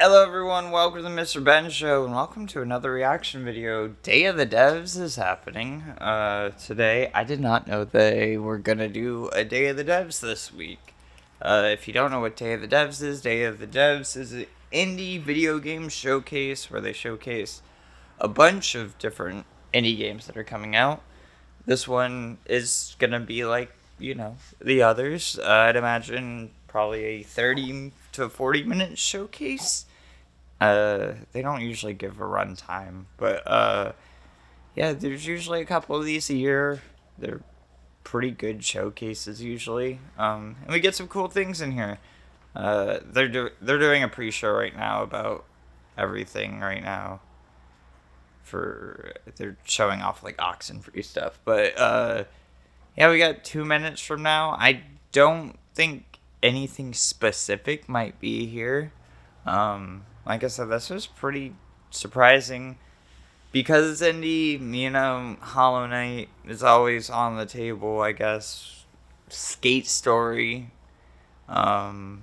Hello everyone, welcome to the MrBenShow, and welcome to another reaction video. Day of the Devs is happening today. I did not know they were gonna do a Day of the Devs this week. If you don't know what Day of the Devs is an indie video game showcase where they showcase a bunch of different indie games that are coming out. This one is gonna be like, you know, the others. I'd imagine probably a 30 to 40 minute showcase. They don't usually give a run time, but yeah, there's usually a couple of these a year. They're pretty good showcases usually, and we get some cool things in here. They're doing a pre-show right now about everything right now. They're showing off like Oxenfree stuff, but yeah, we got 2 minutes from now. I don't think anything specific might be here. Like I said, this was pretty surprising because it's indie. You know, Hollow Knight is always on the table, I guess. Skate Story would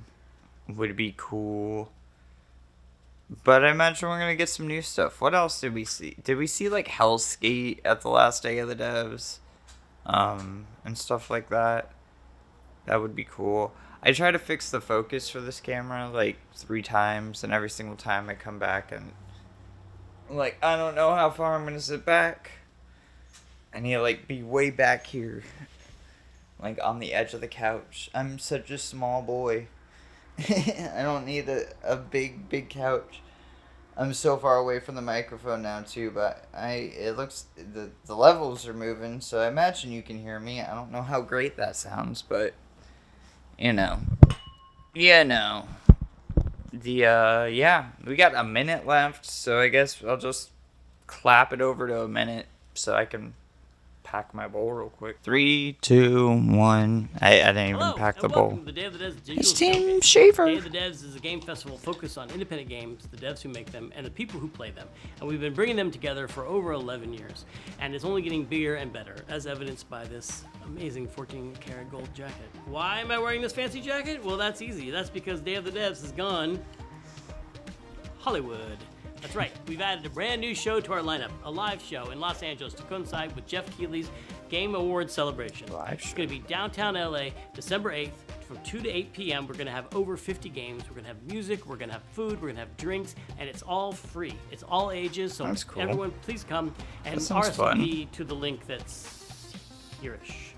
be cool, but I imagine we're gonna get some new stuff. What else did we see? Did we see like Hellskate at the last Day of the Devs, and stuff like that? That would be cool. I try to fix the focus for this camera like 3 times, and every single time I come back and like, I don't know how far I'm gonna sit back. I need to like be way back here, like on the edge of the couch. I'm such a small boy. I don't need a big couch. I'm so far away from the microphone now too, but it looks the levels are moving, so I imagine you can hear me. I don't know how great that sounds, but you know. Yeah, we got a minute left, so I guess I'll just clap it over to a minute so I can pack my bowl real quick. 3, 2, 1. I didn't even pack the bowl. To the Day of the Devs Digital It's Team Showcase. Shaver. Day of the Devs is a game festival focused on independent games, the devs who make them, and the people who play them. And we've been bringing them together for over 11 years. And it's only getting bigger and better, as evidenced by this amazing 14-karat gold jacket. Why am I wearing this fancy jacket? Well, that's easy. That's because Day of the Devs has gone Hollywood. That's right, we've added a brand new show to our lineup, a live show in Los Angeles to coincide with Jeff Keighley's Game Awards celebration. It's going to be downtown LA, December 8th, from 2 to 8 p.m. We're going to have over 50 games. We're going to have music, we're going to have food, we're going to have drinks, and it's all free. It's all ages, so cool. Everyone please come and RSVP to the link that's here-ish.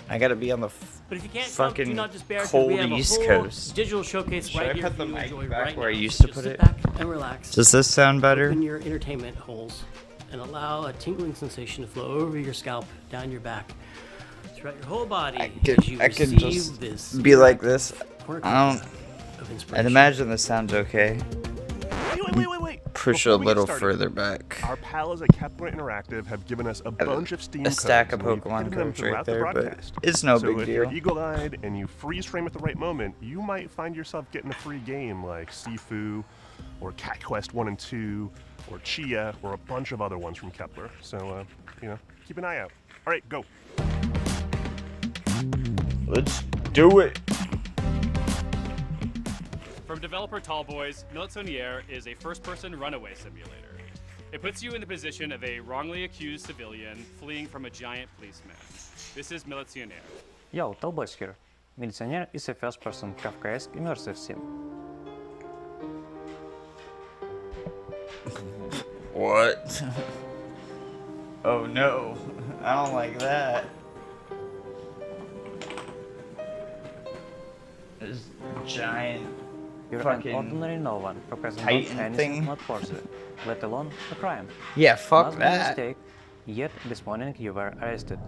I gotta be on the But if you can't come, do not despair, cold we have a East whole Coast. digital showcase Should right I here put for the you to mic enjoy back right where I now. used So to just put sit it? back and relax. Does this sound better? Open your entertainment holes and allow a tingling sensation to flow over your scalp, down your back, throughout your whole body as you I could receive just this be like this. of I'd inspiration. imagine this sounds okay. Wait. Push Before a we get little started, further back. Our pals at Kepler Interactive have given us a bunch of Steam A stack codes, of and we've Pokemon hidden them codes right throughout the there, but broadcast. it's no so big if deal. you're eagle-eyed and you freeze frame at the right moment, you might find yourself getting a free game like Sifu, or Cat Quest 1 and 2, or Chia, or a bunch of other ones from Kepler. So, keep an eye out. All right, go. Let's do it. From developer Tallboys, Militaire is a first-person runaway simulator. It puts you in the position of a wrongly accused civilian fleeing from a giant policeman. This is Militaire. Yo, Tallboys here. Militaire is a first-person Kafkaesque immersive sim. What? Oh no, I don't like that. This giant You're fucking an ordinary no one who has not Titan anything thing. not worthy, let alone a crime. Yeah, fuck Must be a that. mistake, yet this morning you were arrested.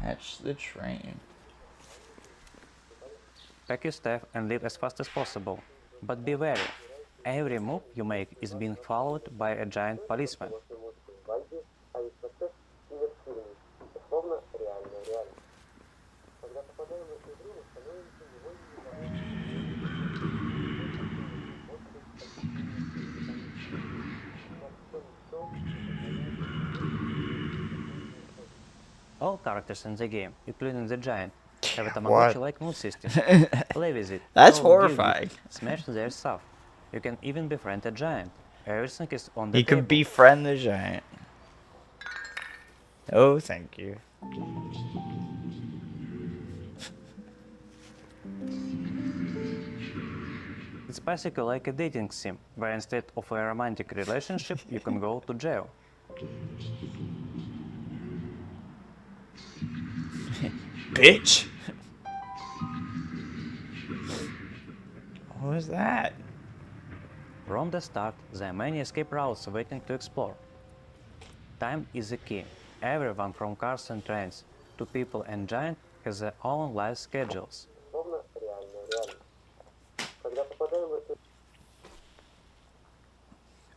Catch the train. Pack your stuff and leave as fast as possible. But be wary. Every move you make is being followed by a giant policeman. All characters in the game, including the giant, have a What? Tamagotchi-like mood system. Play with it. That's Throw, give horrifying. gift, smash their stuff. You can even befriend a giant. Everything is on the You table. can befriend the giant. Oh, thank you. It's basically like a dating sim, where instead of a romantic relationship, you can go to jail. Bitch! What was that? From the start, there are many escape routes waiting to explore. Time is the key. Everyone from cars and trains to people and giants has their own life schedules.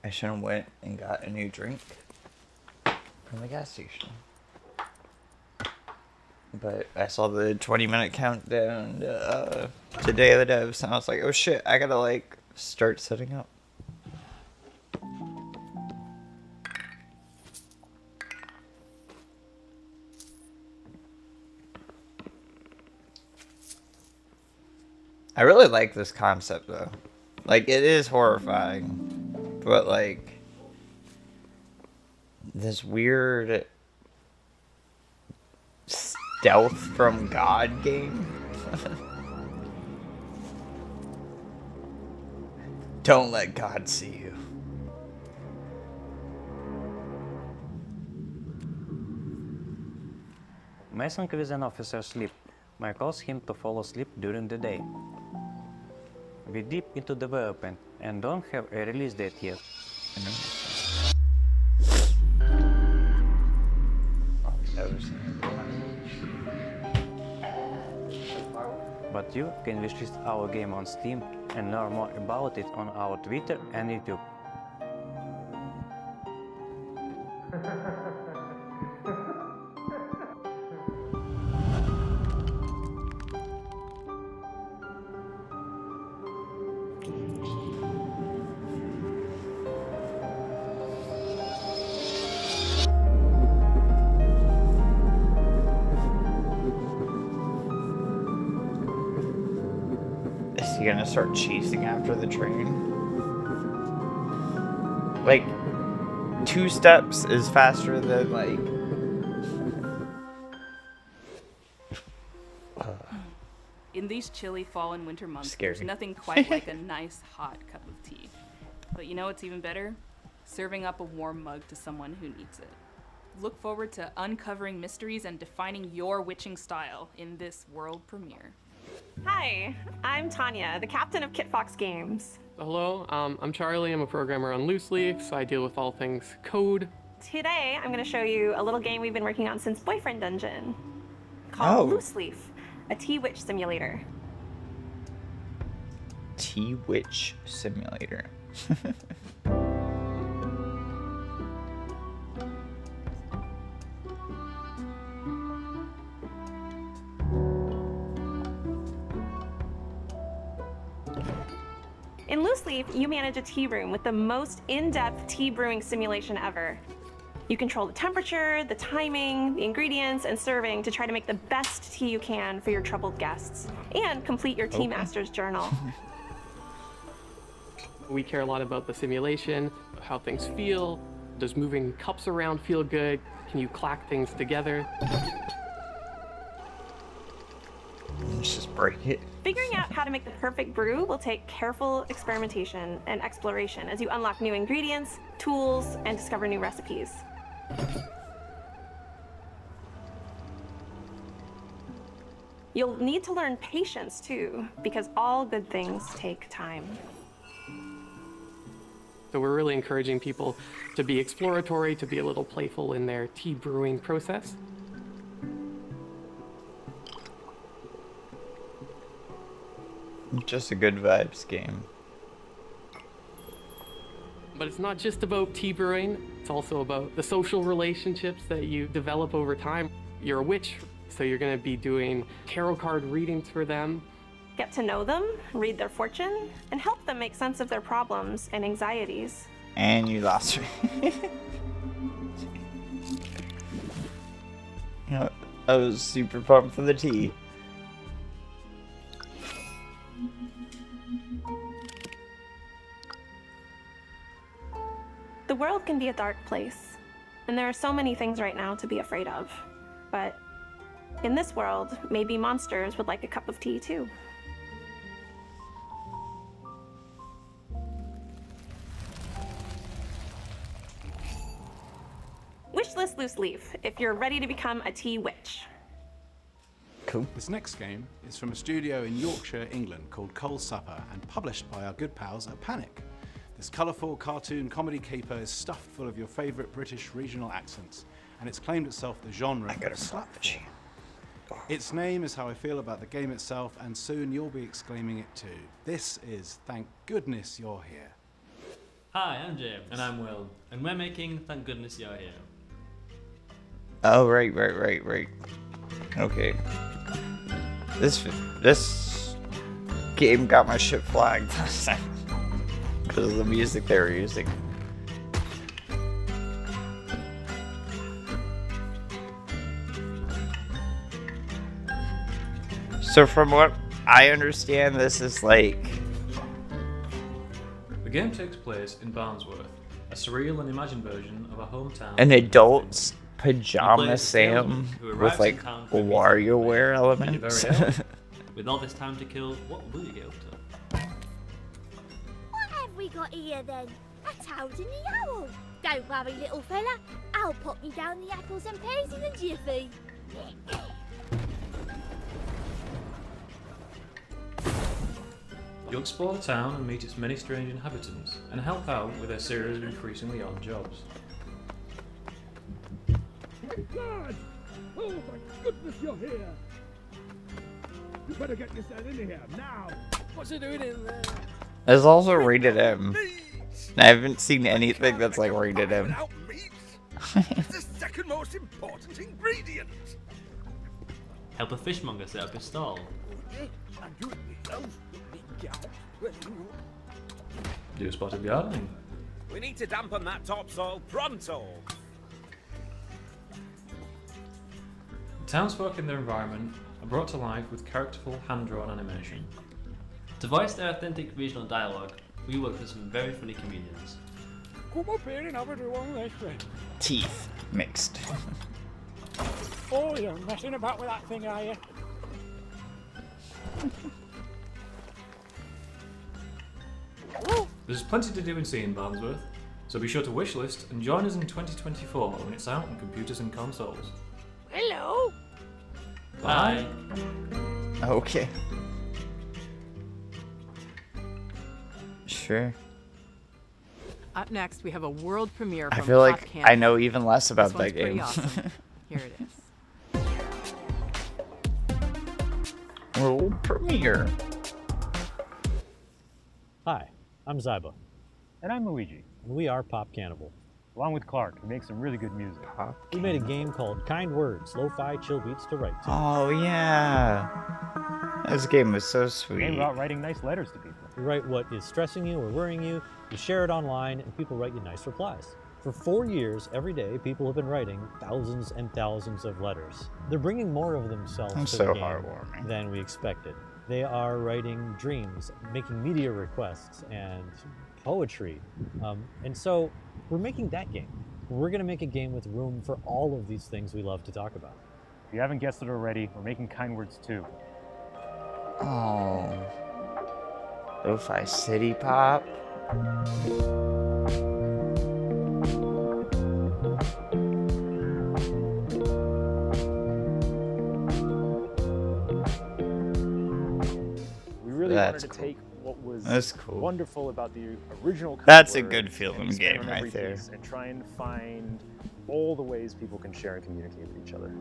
I should have went and got a new drink from the gas station. But I saw the 20-minute countdown to Day of the Devs, and I was like, oh shit, I gotta like start setting up. I really like this concept though. Like, it is horrifying, but like this weird stealth from God game. Don't let God see you. Messing with an officer's sleep might cause him to fall asleep during the day. We're deep into development and don't have a release date yet. But you can wishlist our game on Steam and learn more about it on our Twitter and YouTube. Is he gonna start chasing after the train? Like, 2 steps is faster than like. In these chilly fall and winter months, Scary. there's nothing quite like a nice hot cup of tea. But you know what's even better? Serving up a warm mug to someone who needs it. Look forward to uncovering mysteries and defining your witching style in this world premiere. Hi, I'm Tanya, the captain of Kit Fox Games. Hello, I'm Charlie. I'm a programmer on Loose Leaf, so I deal with all things code. Today, I'm going to show you a little game we've been working on since Boyfriend Dungeon called Oh. Loose Leaf, a tea witch simulator. T-Witch Simulator. In Loose Leaf, you manage a tea room with the most in-depth tea brewing simulation ever. You control the temperature, the timing, the ingredients, and serving to try to make the best tea you can for your troubled guests, and complete your Tea Master's journal. We care a lot about the simulation, how things feel. Does moving cups around feel good? Can you clack things together? Let's just break it. Figuring out how to make the perfect brew will take careful experimentation and exploration as you unlock new ingredients, tools, and discover new recipes. You'll need to learn patience too, because all good things take time. So we're really encouraging people to be exploratory, to be a little playful in their tea brewing process. Just a good vibes game. But it's not just about tea brewing, it's also about the social relationships that you develop over time. You're a witch, so you're going to be doing tarot card readings for them. Get to know them, read their fortune, and help them make sense of their problems and anxieties. And you lost me. Yeah, I was super pumped for the tea. The world can be a dark place, and there are so many things right now to be afraid of. But in this world, maybe monsters would like a cup of tea too. Wishlist Loose Leaf, if you're ready to become a tea witch. Cool. This next game is from a studio in Yorkshire, England called Coal Supper and published by our good pals at Panic. This colourful cartoon comedy caper is stuffed full of your favourite British regional accents, and it's claimed itself the genre of slapfish. Its name is how I feel about the game itself, and soon you'll be exclaiming it too. This is Thank Goodness You're Here. Hi, I'm James. And I'm Will. And we're making Thank Goodness You're Here. Oh, right. Okay. This game got my shit flagged last time because of the music they were using. So from what I understand, this is like... The game takes place in Barnsworth, a surreal and imagined version of a hometown. an adult's pajama Sam with like WarioWare elements. With all this time to kill, what will you get up to? What have we got here then? A toad and the owl. Don't worry, little fella. I'll pop me down the apples and pears in a jiffy. You explore the town and meet its many strange inhabitants, and help out with their series of increasingly odd jobs. God! Oh, my goodness, you're here! You better get yourself in here, now! What's he doing in there? It's also rated M. I haven't seen anything that's like rated M. It's the second most important ingredient! Help a fishmonger set up his stall. I'm doing myself. Do spotted gardening. We need to dampen that topsoil pronto. The townsfolk and their environment are brought to life with characterful hand-drawn animation. To voice their authentic regional dialogue, we work with some very funny comedians. Come up here and have a do on this thing. Teeth mixed. Oh, you're messing about with that thing, are you? There's plenty to do and see in Barnsworth, so be sure to wishlist and join us in 2024 when it's out on computers and consoles. Hello. Bye. Okay. Sure. Up next, we have a world premiere I from feel like Pop Canada. I know even less about This one's that game. pretty awesome. Here it is. World premiere. Hi, I'm Zyba. And I'm Luigi, and we are Pop Cannibal. Along with Clark, we make some really good music. We made a game called Kind Words, Lo-Fi Chill Beats to Write to. Oh yeah. This game was so A sweet. game about writing nice letters to people. You write what is stressing you or worrying you, you share it online, and people write you nice replies. For 4 years, every day, people have been writing thousands and thousands of letters. They're bringing more of themselves That's to so the game heartwarming. than we expected. They are writing dreams, making media requests, and poetry. And so we're making that game. We're going to make a game with room for all of these things we love to talk about. If you haven't guessed it already, we're making Kind Words 2. Oh. Lo-fi city pop. We really That's wanted to cool. take what was That's cool. wonderful about the original Kind That's a Word good feeling and expand game on right every there. piece and try and find all the ways people can share and communicate with each other.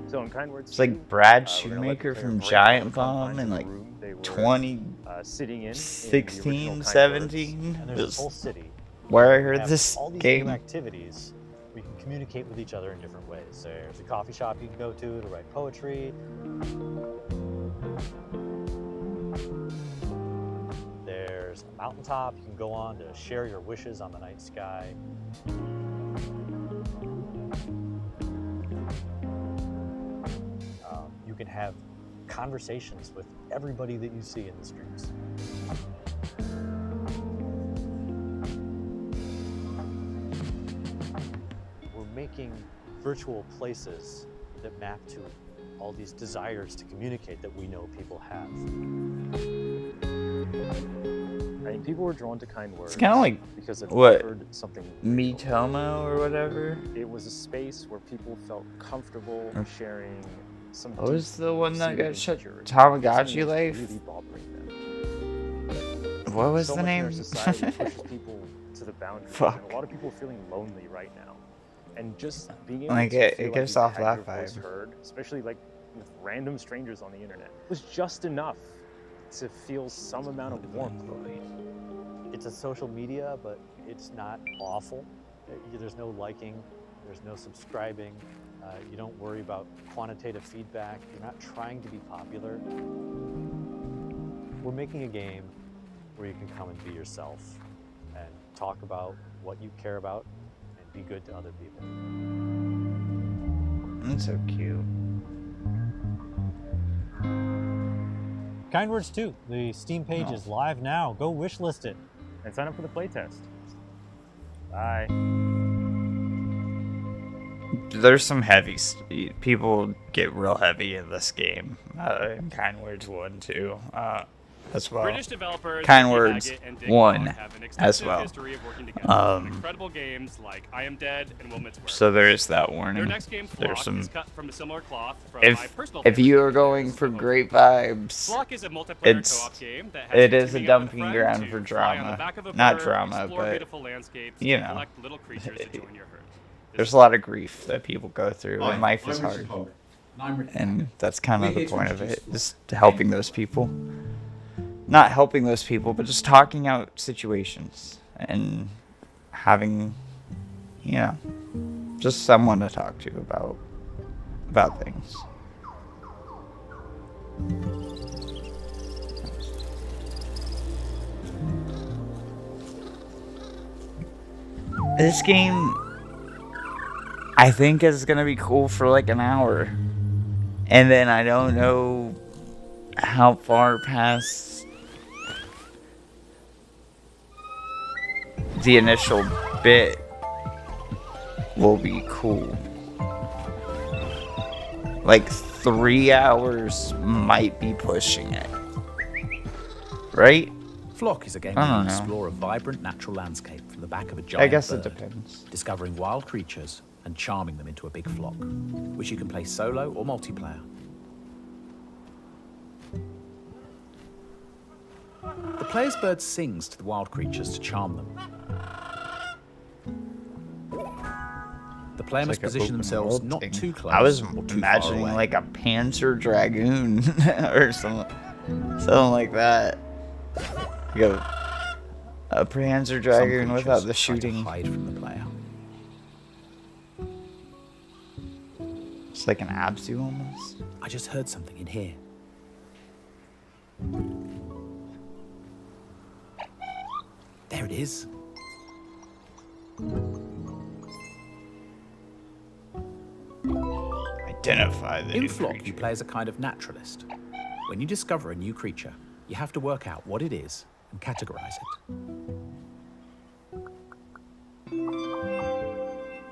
So in Kind Words It's 2, like Brad we're gonna let Shoemaker the from player Giant break down Bomb confines in of the like room they were, 2016, sitting in, and there's 17. this Is whole city. where I We heard have this all these game. new activities. We can communicate with each other in different ways. There's a coffee shop you can go to write poetry. There's a mountaintop you can go on to share your wishes on the night sky. can have conversations with everybody that you see in the streets. We're making virtual places that map to all these desires to communicate that we know people have. I mean, people were drawn to kind words. It's kind of like because it what offered something. Mitomo or whatever. It was a space where people felt comfortable sharing some. What was the one that got shut? insecurity. Tamagotchi Something Life. that's really bothering them. What was So the much in name? our society pushes people to the boundaries, Fuck. and a lot of people are feeling lonely right now. And just being able Like, to it feel gives like off you had that your voice vibe. heard, especially like with random strangers on the internet, was just enough to feel some amount of warmth. It's a social media, but it's not awful. There's no liking, there's no subscribing. You don't worry about quantitative feedback. You're not trying to be popular. We're making a game where you can come and be yourself and talk about what you care about and be good to other people. That's so cute. Kind Words 2, the Steam page is live now. Go wishlist it. And sign up for the playtest. Bye. There's some heavy. People get real heavy in this game. In Kind Words 1 too. As well. British developers Kind Ricky Words Haggett and Dick 1 Long have an as extensive well. history of working together on incredible games like I Am Dead and Wilmot's World. So there is that Their warning. next game, There's Flock, some. is cut from a similar cloth from my If personal you are going for great vibes, Flock is a multiplayer co-op game that has it you is a teaming up with dumping friends ground to for fly on the drama. back of a Not bird, drama, explore but beautiful landscapes, you and know, collect little creatures to join your herd. there's a lot of grief that people go through, Hi, and life I'm is Richard hard. Hogg, and I'm Ricky And Haggett. that's kind We're of the here to point of introduce it, Flock, just helping those people. Not helping those people, but just talking out situations and having, you know, just someone to talk to about things. This game, I think, is gonna be cool for like an hour, and then I don't know how far past the initial bit will be cool. Like 3 hours might be pushing it, right? Flock is a game I where don't you know. explore a vibrant natural landscape from the back of a giant I guess it bird, depends. discovering wild creatures and charming them into a big flock, which you can play solo or multiplayer. The player's bird sings to the wild creatures to charm them. The player It's must like a position open themselves world not thing. too close I was or too far imagining away. like a Panzer Dragoon or something like that. Like a Panzer Dragoon without the shooting. Hide from the player. It's like an Abzu almost. I just heard something in here. There it is. Identify the In new Flock, creature. you play as a kind of naturalist. When you discover a new creature, you have to work out what it is and categorize it.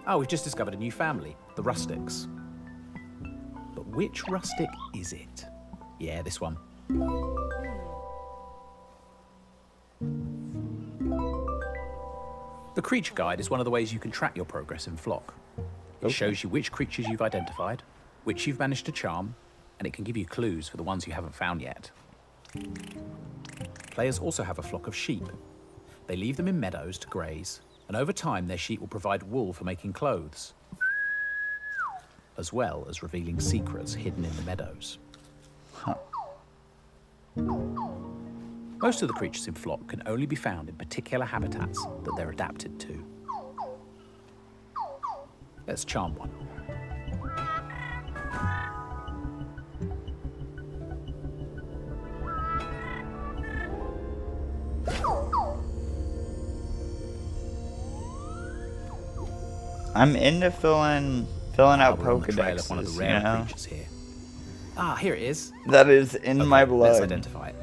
Oh, we've just discovered a new family, the Rustics. But which rustic is it? Yeah, this one. The creature guide is one of the ways you can track your progress in Flock. It shows you which creatures you've identified, which you've managed to charm, and it can give you clues for the ones you haven't found yet. Players also have a flock of sheep. They leave them in meadows to graze, and over time their sheep will provide wool for making clothes, as well as revealing secrets hidden in the meadows. Most of the creatures in Flock can only be found in particular habitats that they're adapted to. Let's charm one. I'm into filling out We're on the trail of Pokedexes, one of the you rare know? creatures here. Ah, here it is. That is in my Let's blood. identify it.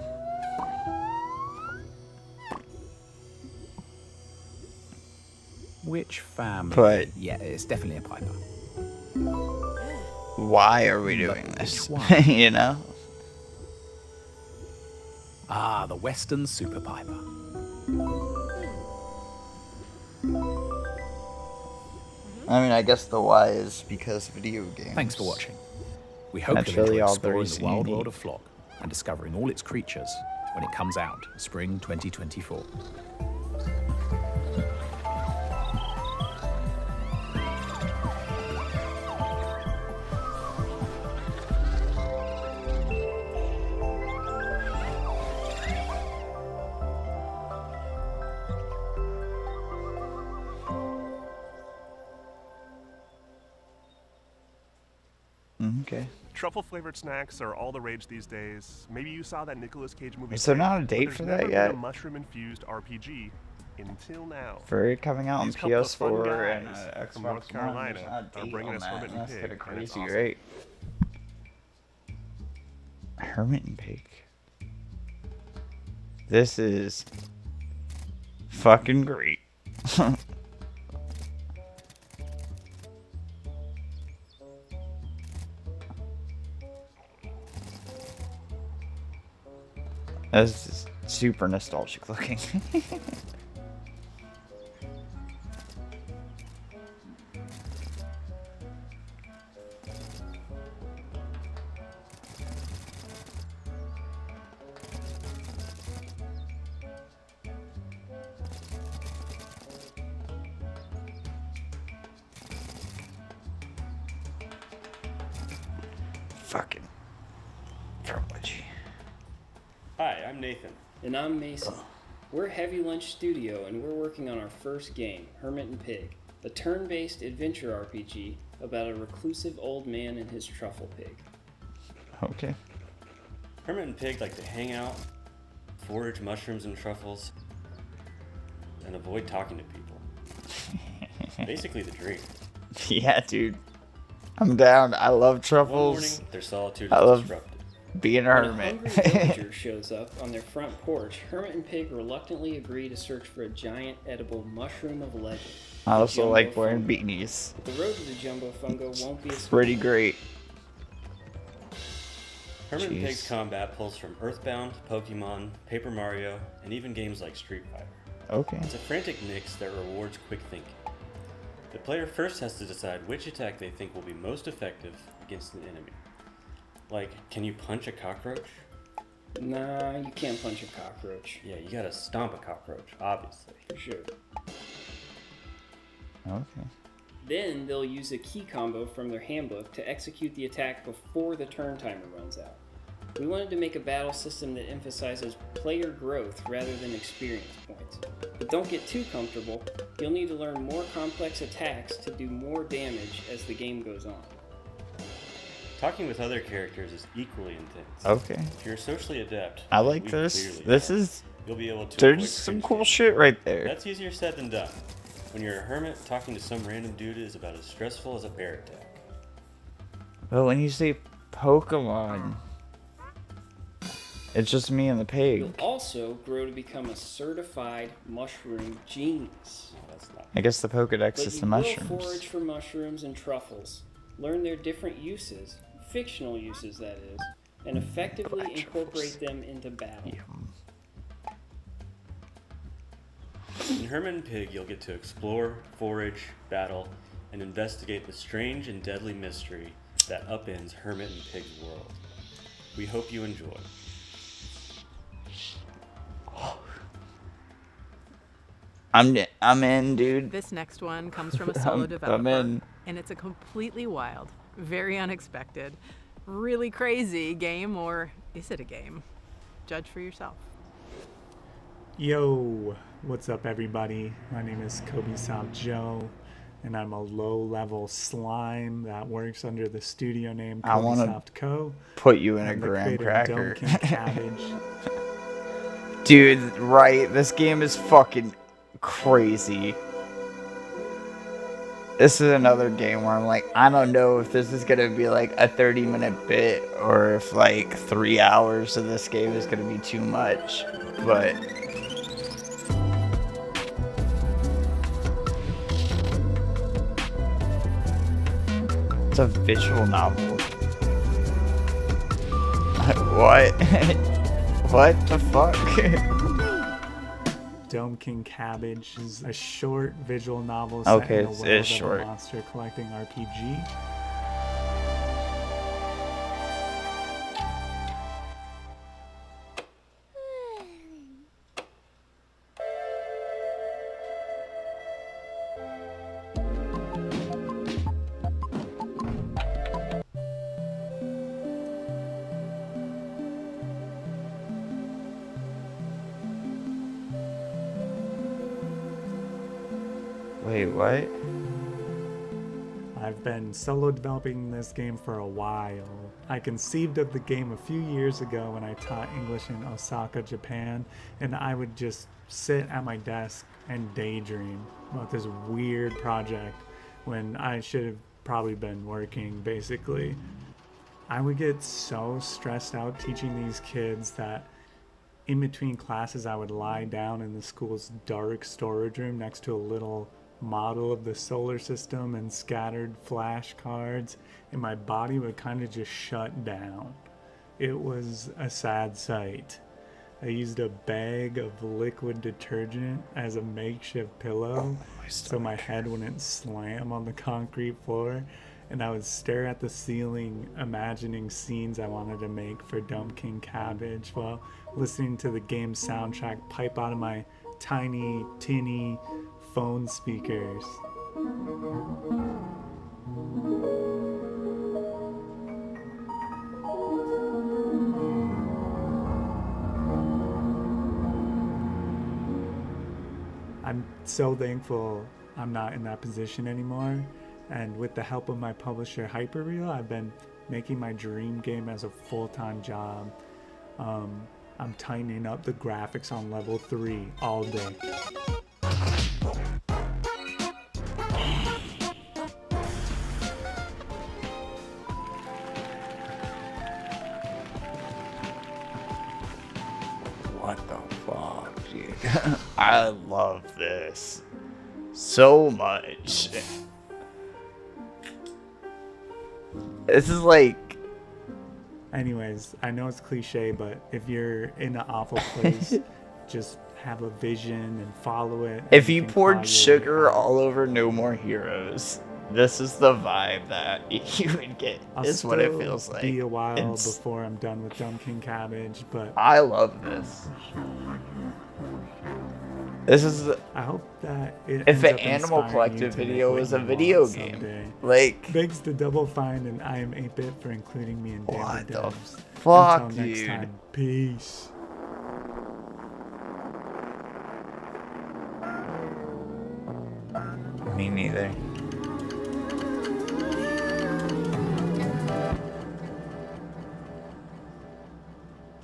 Which family? But yeah, it's definitely a piper. why are we doing this? one? You know? Ah, the Western Super Piper. I mean, I guess the why is because video games. Thanks for watching. We hope That's you'll really enjoy all there exploring is the wild you world need. of Flock and discovering all its creatures when it comes out spring 2024. Okay. Truffle-flavored snacks are all the rage these days. Maybe you saw that Nicolas Cage movie. Is there not a but date there's for never that been yet? A mushroom-infused RPG until now. For it coming out on These couple of fun PS4 and guys Xbox from North One, Carolina there's not a are date bringing on us that, Hermit and and that's Pig, kind of and it's crazy, awesome. right? Hermit and Pig. This is fucking great. This is super nostalgic looking. Fucking trilogy. Hi, I'm Nathan. And I'm Mason. We're Heavy Lunch Studio, and we're working on our first game, Hermit and Pig, a turn-based adventure RPG about a reclusive old man and his truffle pig. Okay. Hermit and Pig like to hang out, forage mushrooms and truffles, and avoid talking to people. Basically the dream. Yeah, dude. I'm down. I love One truffles. morning, their solitude is I love disrupted. being a When hermit. a hungry villager shows up on their front porch, Hermit and Pig reluctantly agree to search for a giant edible mushroom of legend. I also Jumbo like wearing fungo. beanies. But the road to the Jumbo Fungo won't be a smooth Pretty one. great. Hermit and Jeez. Pig's combat pulls from Earthbound, Pokemon, Paper Mario, and even games like Street Fighter. Okay. It's a frantic mix that rewards quick thinking. The player first has to decide which attack they think will be most effective against an enemy. Like, can you punch a cockroach? Nah, you can't punch a cockroach. Yeah, you gotta stomp a cockroach, obviously. For sure. Okay. Then they'll use a key combo from their handbook to execute the attack before the turn timer runs out. We wanted to make a battle system that emphasizes player growth rather than experience points. But don't get too comfortable. You'll need to learn more complex attacks to do more damage as the game goes on. Talking with other characters is equally intense. Okay. If you're socially adept, I like we this. clearly This are, is. you'll be able to There's avoid some cringe cool games. shit right there. That's easier said than done. When you're a hermit, talking to some random dude is about as stressful as a bear attack. But when you say Pokemon, it's just me and the pig. You'll also grow to become a certified mushroom genius. That's not. I guess the Pokedex But is the you will mushrooms. forage for mushrooms and truffles, learn their different uses, fictional uses that is, and effectively incorporate them into battle. In Hermit and Pig, you'll get to explore, forage, battle, and investigate the strange and deadly mystery that upends Hermit and Pig's world. We hope you enjoy. I'm in, dude. This next one comes from a solo I'm developer, in. and it's a completely wild, very unexpected, really crazy game, or is it a game? Judge for yourself. Yo, what's up everybody? My name is Kobe Soft Joe, and I'm a low-level slime that works under the studio name I Kobe wanna Soft Co. put you in a I'm the graham creator of cracker. DOMEKINGCABBAGE. Dude, right? This game is fucking crazy. This is another game where I'm like, I don't know if this is gonna be like a 30-minute bit or if like 3 hours of this game is gonna be too much, but it's a visual novel. What? What the fuck? Dome King Cabbage is a short visual novel set in the world of short. a monster collecting RPG. Wait, what? I've been solo developing this game for a while. I conceived of the game a few years ago when I taught English in Osaka, Japan, and I would just sit at my desk and daydream about this weird project when I should have probably been working, basically. I would get so stressed out teaching these kids that in between classes I would lie down in the school's dark storage room next to a little model of the solar system and scattered flashcards, and my body would kind of just shut down. It was a sad sight. I used a bag of liquid detergent as a makeshift pillow so my head wouldn't slam on the concrete floor, and I would stare at the ceiling imagining scenes I wanted to make for Dome King Cabbage while listening to the game's soundtrack pipe out of my tiny, tinny phone speakers. I'm so thankful I'm not in that position anymore, and with the help of my publisher Hyperreal, I've been making my dream game as a full-time job. I'm tightening up the graphics on level 3 all day. What the fuck, dude? I love this so much. This is like... Anyways, I know it's cliche, but if you're in an awful place, just have a vision and follow it. If you poured sugar all over No More Heroes, this is the vibe that you would get. Is what it feels like. It'll be a while before I'm done with Dome King Cabbage, but I love this. This is. I hope that it if ends an up Animal inspiring Collective you to video make was what a you video want game, someday. like Thanks to Double Fine and I Am 8-Bit for including me in Day What of the the Devs. fuck, Until next dude? time, peace. Me neither.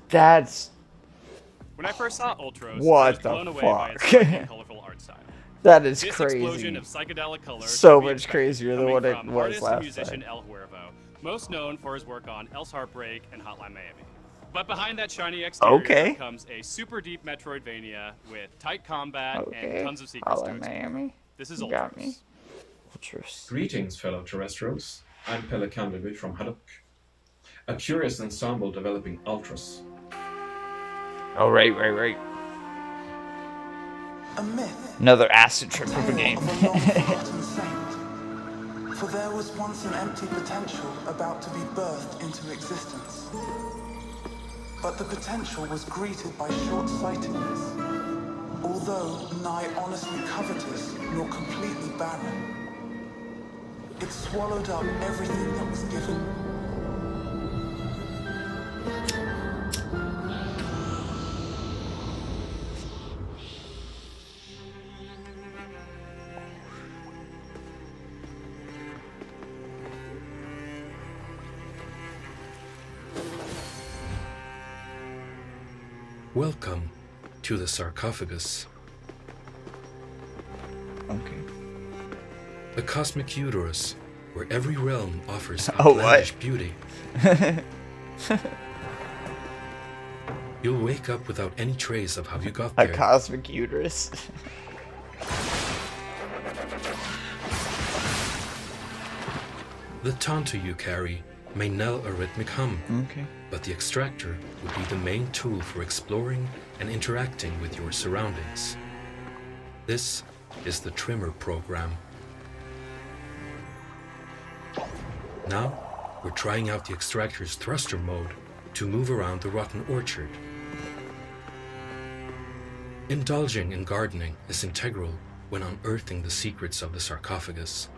That's When I first saw Ultros, I What was the blown away by its fuck? striking, colorful art style. That is This crazy. explosion of psychedelic color So could be much expected crazier than coming what it from was artist last and musician time. El Huervo, most known for his work on El's Heartbreak and Hotline Miami. But behind that shiny exterior Okay. comes a super deep Metroidvania with tight combat Okay. and tons of secrets to Hotline explore. Miami. This is You got me. Ultros. Greetings, fellow terrestrials. I'm Pelle Candeby from Haddock, a curious ensemble developing Ultros. Oh, right. A myth. Another acid trip of a game. For there was once an empty potential about to be birthed into existence. But the potential was greeted by short-sightedness, although nigh honestly covetous nor completely barren. It swallowed up everything that was given. Welcome to the sarcophagus. Okay. A cosmic uterus where every realm offers Oh, outlandish what? beauty. You'll wake up without any trace of how you got A there. cosmic uterus. The taunter you carry may knell a rhythmic hum, Okay. but the extractor will be the main tool for exploring and interacting with your surroundings. This is the trimmer program. Now, we're trying out the extractor's thruster mode to move around the rotten orchard. Indulging in gardening is integral when unearthing the secrets of the sarcophagus.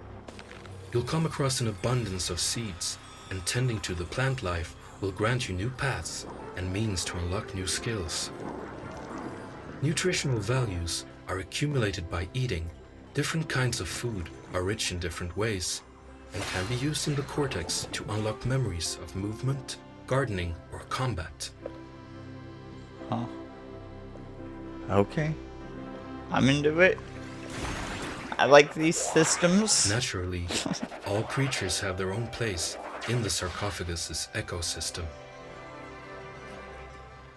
You'll come across an abundance of seeds, and tending to the plant life will grant you new paths and means to unlock new skills. Nutritional values are accumulated by eating. Different kinds of food are rich in different ways and can be used in the cortex to unlock memories of movement, gardening, or combat. Huh. Okay. I'm into it. I like these systems. Naturally, all creatures have their own place in the sarcophagus's ecosystem.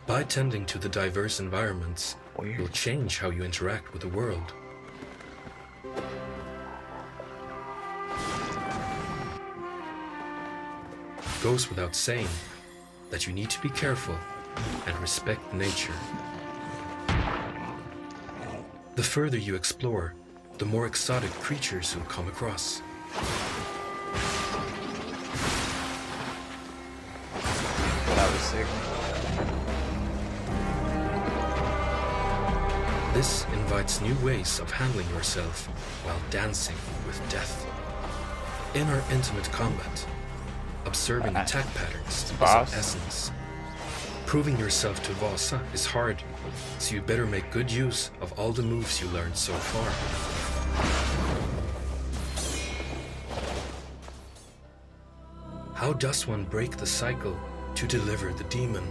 By tending to the diverse environments, you'll change how you interact with the world. It goes without saying that you need to be careful and respect nature. The further you explore, the more exotic creatures you'll come across. That was sick. This invites new ways of handling yourself while dancing with death. In our intimate combat, observing attack patterns is of essence. Proving yourself to Vasa is hard, so you better make good use of all the moves you learned so far. How does one break the cycle to deliver the demon?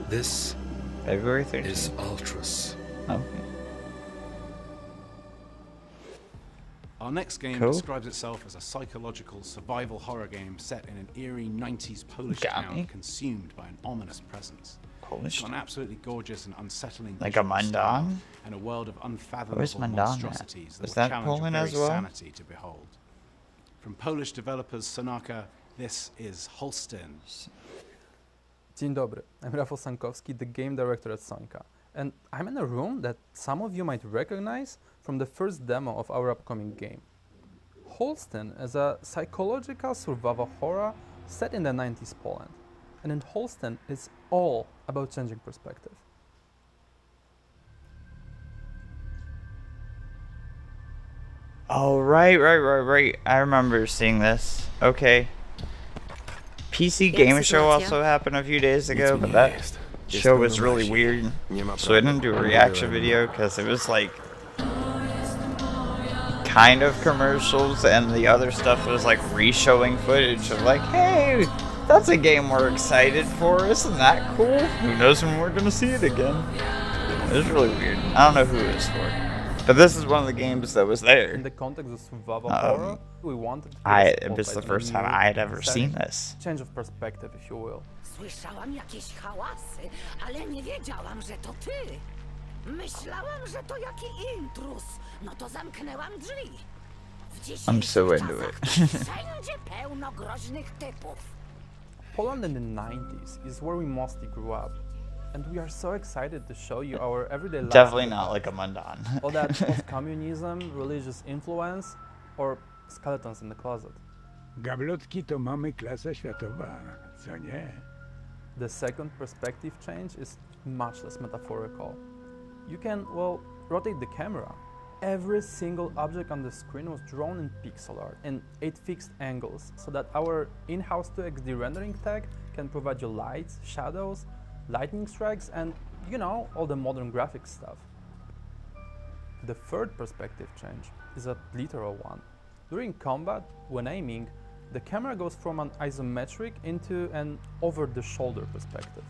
This February 13th. is Ultros. Okay. Our next game Cool. describes itself as a psychological survival horror game set in an eerie 90s Polish Got town me. consumed by an ominous presence. Polish It's got an absolutely gorgeous and unsettling Like a visual style Mandan? and a world of unfathomable Where's Mandan at? monstrosities that Was will that challenge Poland your as very well? sanity to behold. From Polish developers Sonaka, this is Holstein. Dzień dobry, I'm Rafał Sankowski, the game director at Sonika, and I'm in a room that some of you might recognize from the first demo of our upcoming game. Holstein is a psychological survival horror set in the 90s Poland, and in Holstein it's all about changing perspective. Oh, right. I remember seeing this. Okay. PC Game Show also happened a few days ago, but that show was really weird. So I didn't do a reaction video because it was like kind of commercials, and the other stuff was like re-showing footage of like, hey, that's a game we're excited for. Isn't that cool? Who knows when we're gonna see it again? It was really weird. I don't know who it was for. But this is one of the games that was there. In the context of survival horror, we wanted to It was the first time I had ever seen this. Change of perspective, if you will. Słyszałam jakieś hałasy, ale nie wiedziałam, że to ty. Myślałam, że to jaki intruz. No to zamknęłam drzwi. W I'm so into dzisiejszych it. czasach wszędzie pełno groźnych typów. Poland in the 90s is where we mostly grew up, and we are so excited to show you our everyday life. Definitely not like a Mandan. All that post-communism, religious influence, or skeletons in the closet. Gablotki to mamy klasa światowa, co nie? The second perspective change is much less metaphorical. You can, well, rotate the camera. Every single object on the screen was drawn in pixel art in 8 fixed angles, so that our in-house 2XD rendering tech can provide you lights, shadows, lightning strikes, and, you know, all the modern graphics stuff. The third perspective change is a literal one. During combat, when aiming, The camera goes from an isometric into an over-the-shoulder perspective.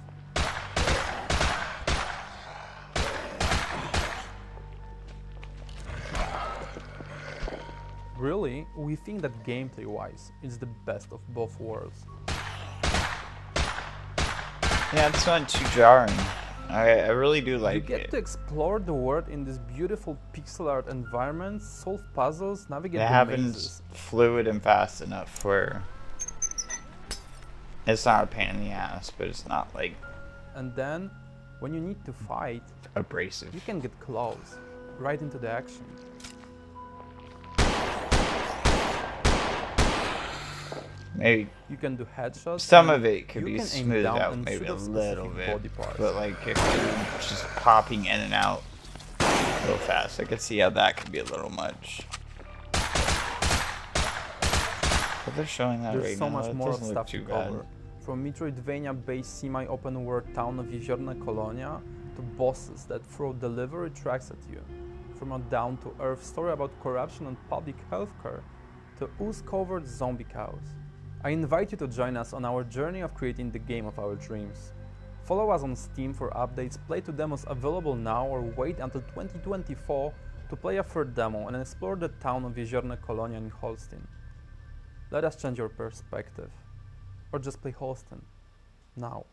Really, we think that gameplay-wise, it's the best of both worlds. Yeah, it's not too jarring. I really do like You get it. to explore the world in this beautiful pixel art environment, solve puzzles, navigate It the happens mazes. fluid and fast enough where it's not a pain in the ass, but it's not like And then, when you need to fight, abrasive. you can get close, right into the action. Maybe You can do headshots. some and of it could you be can aim smoothed down out and maybe shoot a at little specific bit, body parts. but like if you're just popping in and out real fast, I could see how that could be a little much. But they're showing that There's right so now. much It more doesn't look stuff too to bad. cover. From Metroidvania-based semi-open world town of Jeziorna Kolonia to bosses that throw delivery tracks at you. From a down-to-earth story about corruption and public healthcare to ooze-covered zombie cows. I invite you to join us on our journey of creating the game of our dreams. Follow us on Steam for updates, play 2 demos available now, or wait until 2024 to play a 3rd demo and explore the town of Jeziorna Kolonia in Holstein. Let us change your perspective. Or just play Holstein. Now.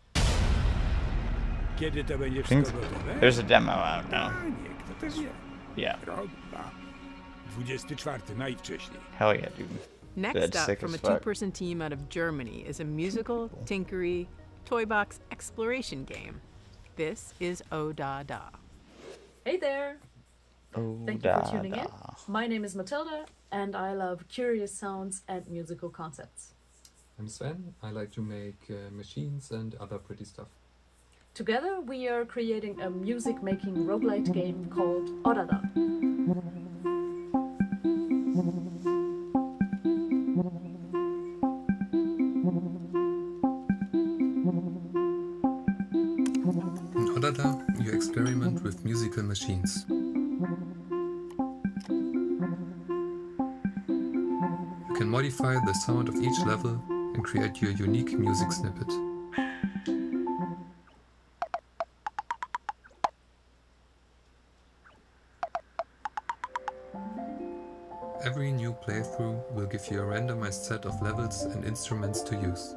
Kiedy to będzie I think wszystko gotowe? there's a demo out now. Panie, kto to wie? Yeah. Roba. 24 najwcześniej. Hell yeah, dude. Next That's up, sick from a as fuck. two-person team out of Germany, is a musical, tinkery, toy box exploration game. This is O Da Da. Hey there! Oh, Thank you for tuning in. My name is Matilda, and I love curious sounds and musical concepts. I'm Sven. I like to make machines and other pretty stuff. Together, we are creating a music-making roguelite game called Odada. In Odada, you experiment with musical machines. You can modify the sound of each level and create your unique music snippet. Every new playthrough will give you a randomized set of levels and instruments to use.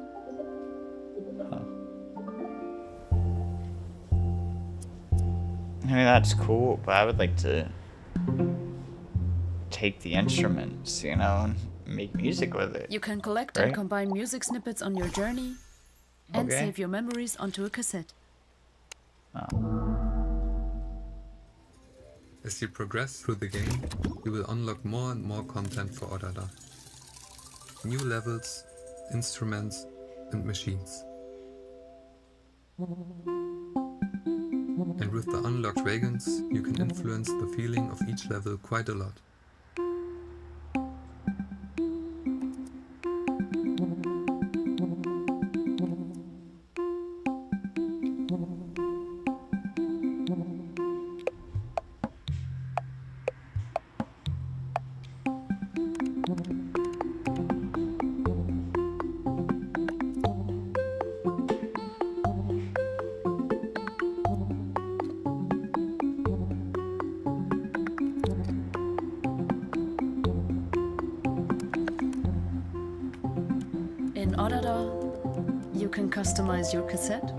I mean, that's cool, but I would like to take the instruments, you know, and make music with it. You can collect right? and combine music snippets on your journey and Okay. save your memories onto a cassette. As you progress through the game, you will unlock more and more content for Odada. New levels, instruments, and machines. And with the unlocked wagons, you can influence the feeling of each level quite a lot. In Odada, you can customize your cassette.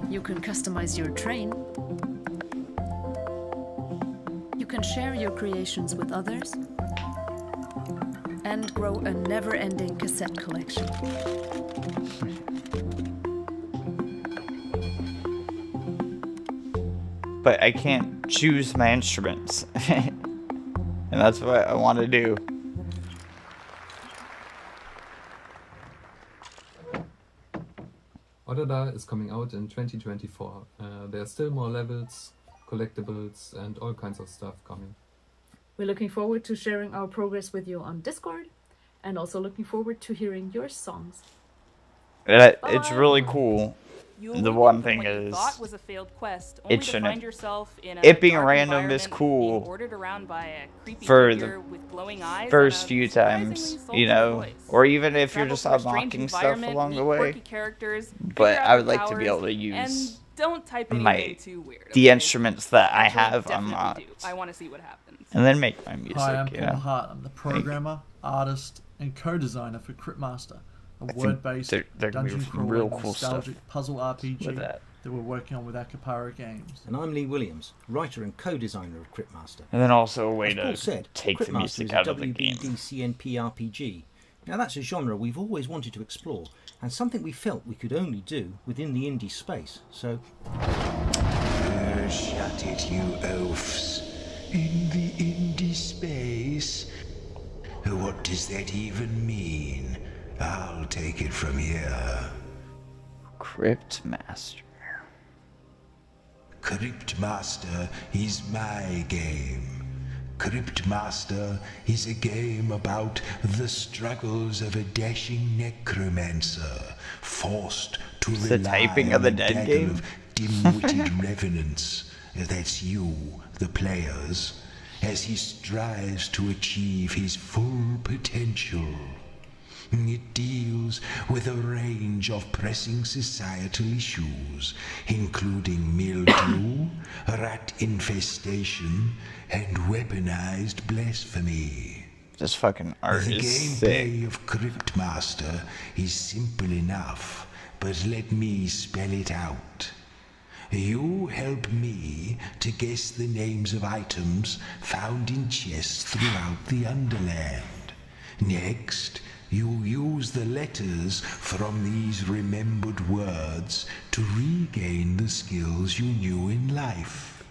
You can customize your train. You can share your creations with others. And grow a never-ending cassette collection. But I can't choose my instruments. And that's what I want to do. Odada is coming out in 2024. There are still more levels, collectibles, and all kinds of stuff coming. We're looking forward to sharing our progress with you on Discord, and also looking forward to hearing your songs. It's really cool the one thing is, thought was a failed quest, only it to shouldn't. find yourself in a It being dark random is environment, cool being ordered around by a creepy for figure the with glowing eyes first and a few surprisingly times, soulful you know, voice. or even if you're Travel just through a strange unlocking stuff environment, along the meet way. quirky characters, But figure out I would your like to be able to powers, use and don't type my anything too weird. the instruments that I Actually, have definitely unlocked, do. I want to see what happens. and then make my music. Hi, I'm you Paul know? Hart. I'm the programmer, artist, and co-designer for Cryptmaster, a think word-based, they're gonna be dungeon-crawling, real cool stuff nostalgic puzzle RPG with that. we're working on with Acapara Games. And I'm Lee Williams, writer and co-designer of Cryptmaster. And then also a way As Paul to said, take the Cryptmaster music is out a of the game. WBDCNP RPG. Now that's a genre we've always wanted to explore, and something we felt we could only do within the indie space, so... Shut it, you oafs. In the indie space? What does that even mean? I'll take it from here. Cryptmaster. Cryptmaster is my game. Cryptmaster is a game about the struggles of a dashing necromancer, forced to It's the rely typing on of the a dead gaggle game? of dim-witted revenants. That's you, the players, as he strives to achieve his full potential. It deals with a range of pressing societal issues, including mildew, rat infestation, and weaponized blasphemy. This fucking art The is sick. gameplay of Cryptmaster is simple enough, but let me spell it out. You help me to guess the names of items found in chests throughout the Underland. Next, you use the letters from these remembered words to regain the skills you knew in life.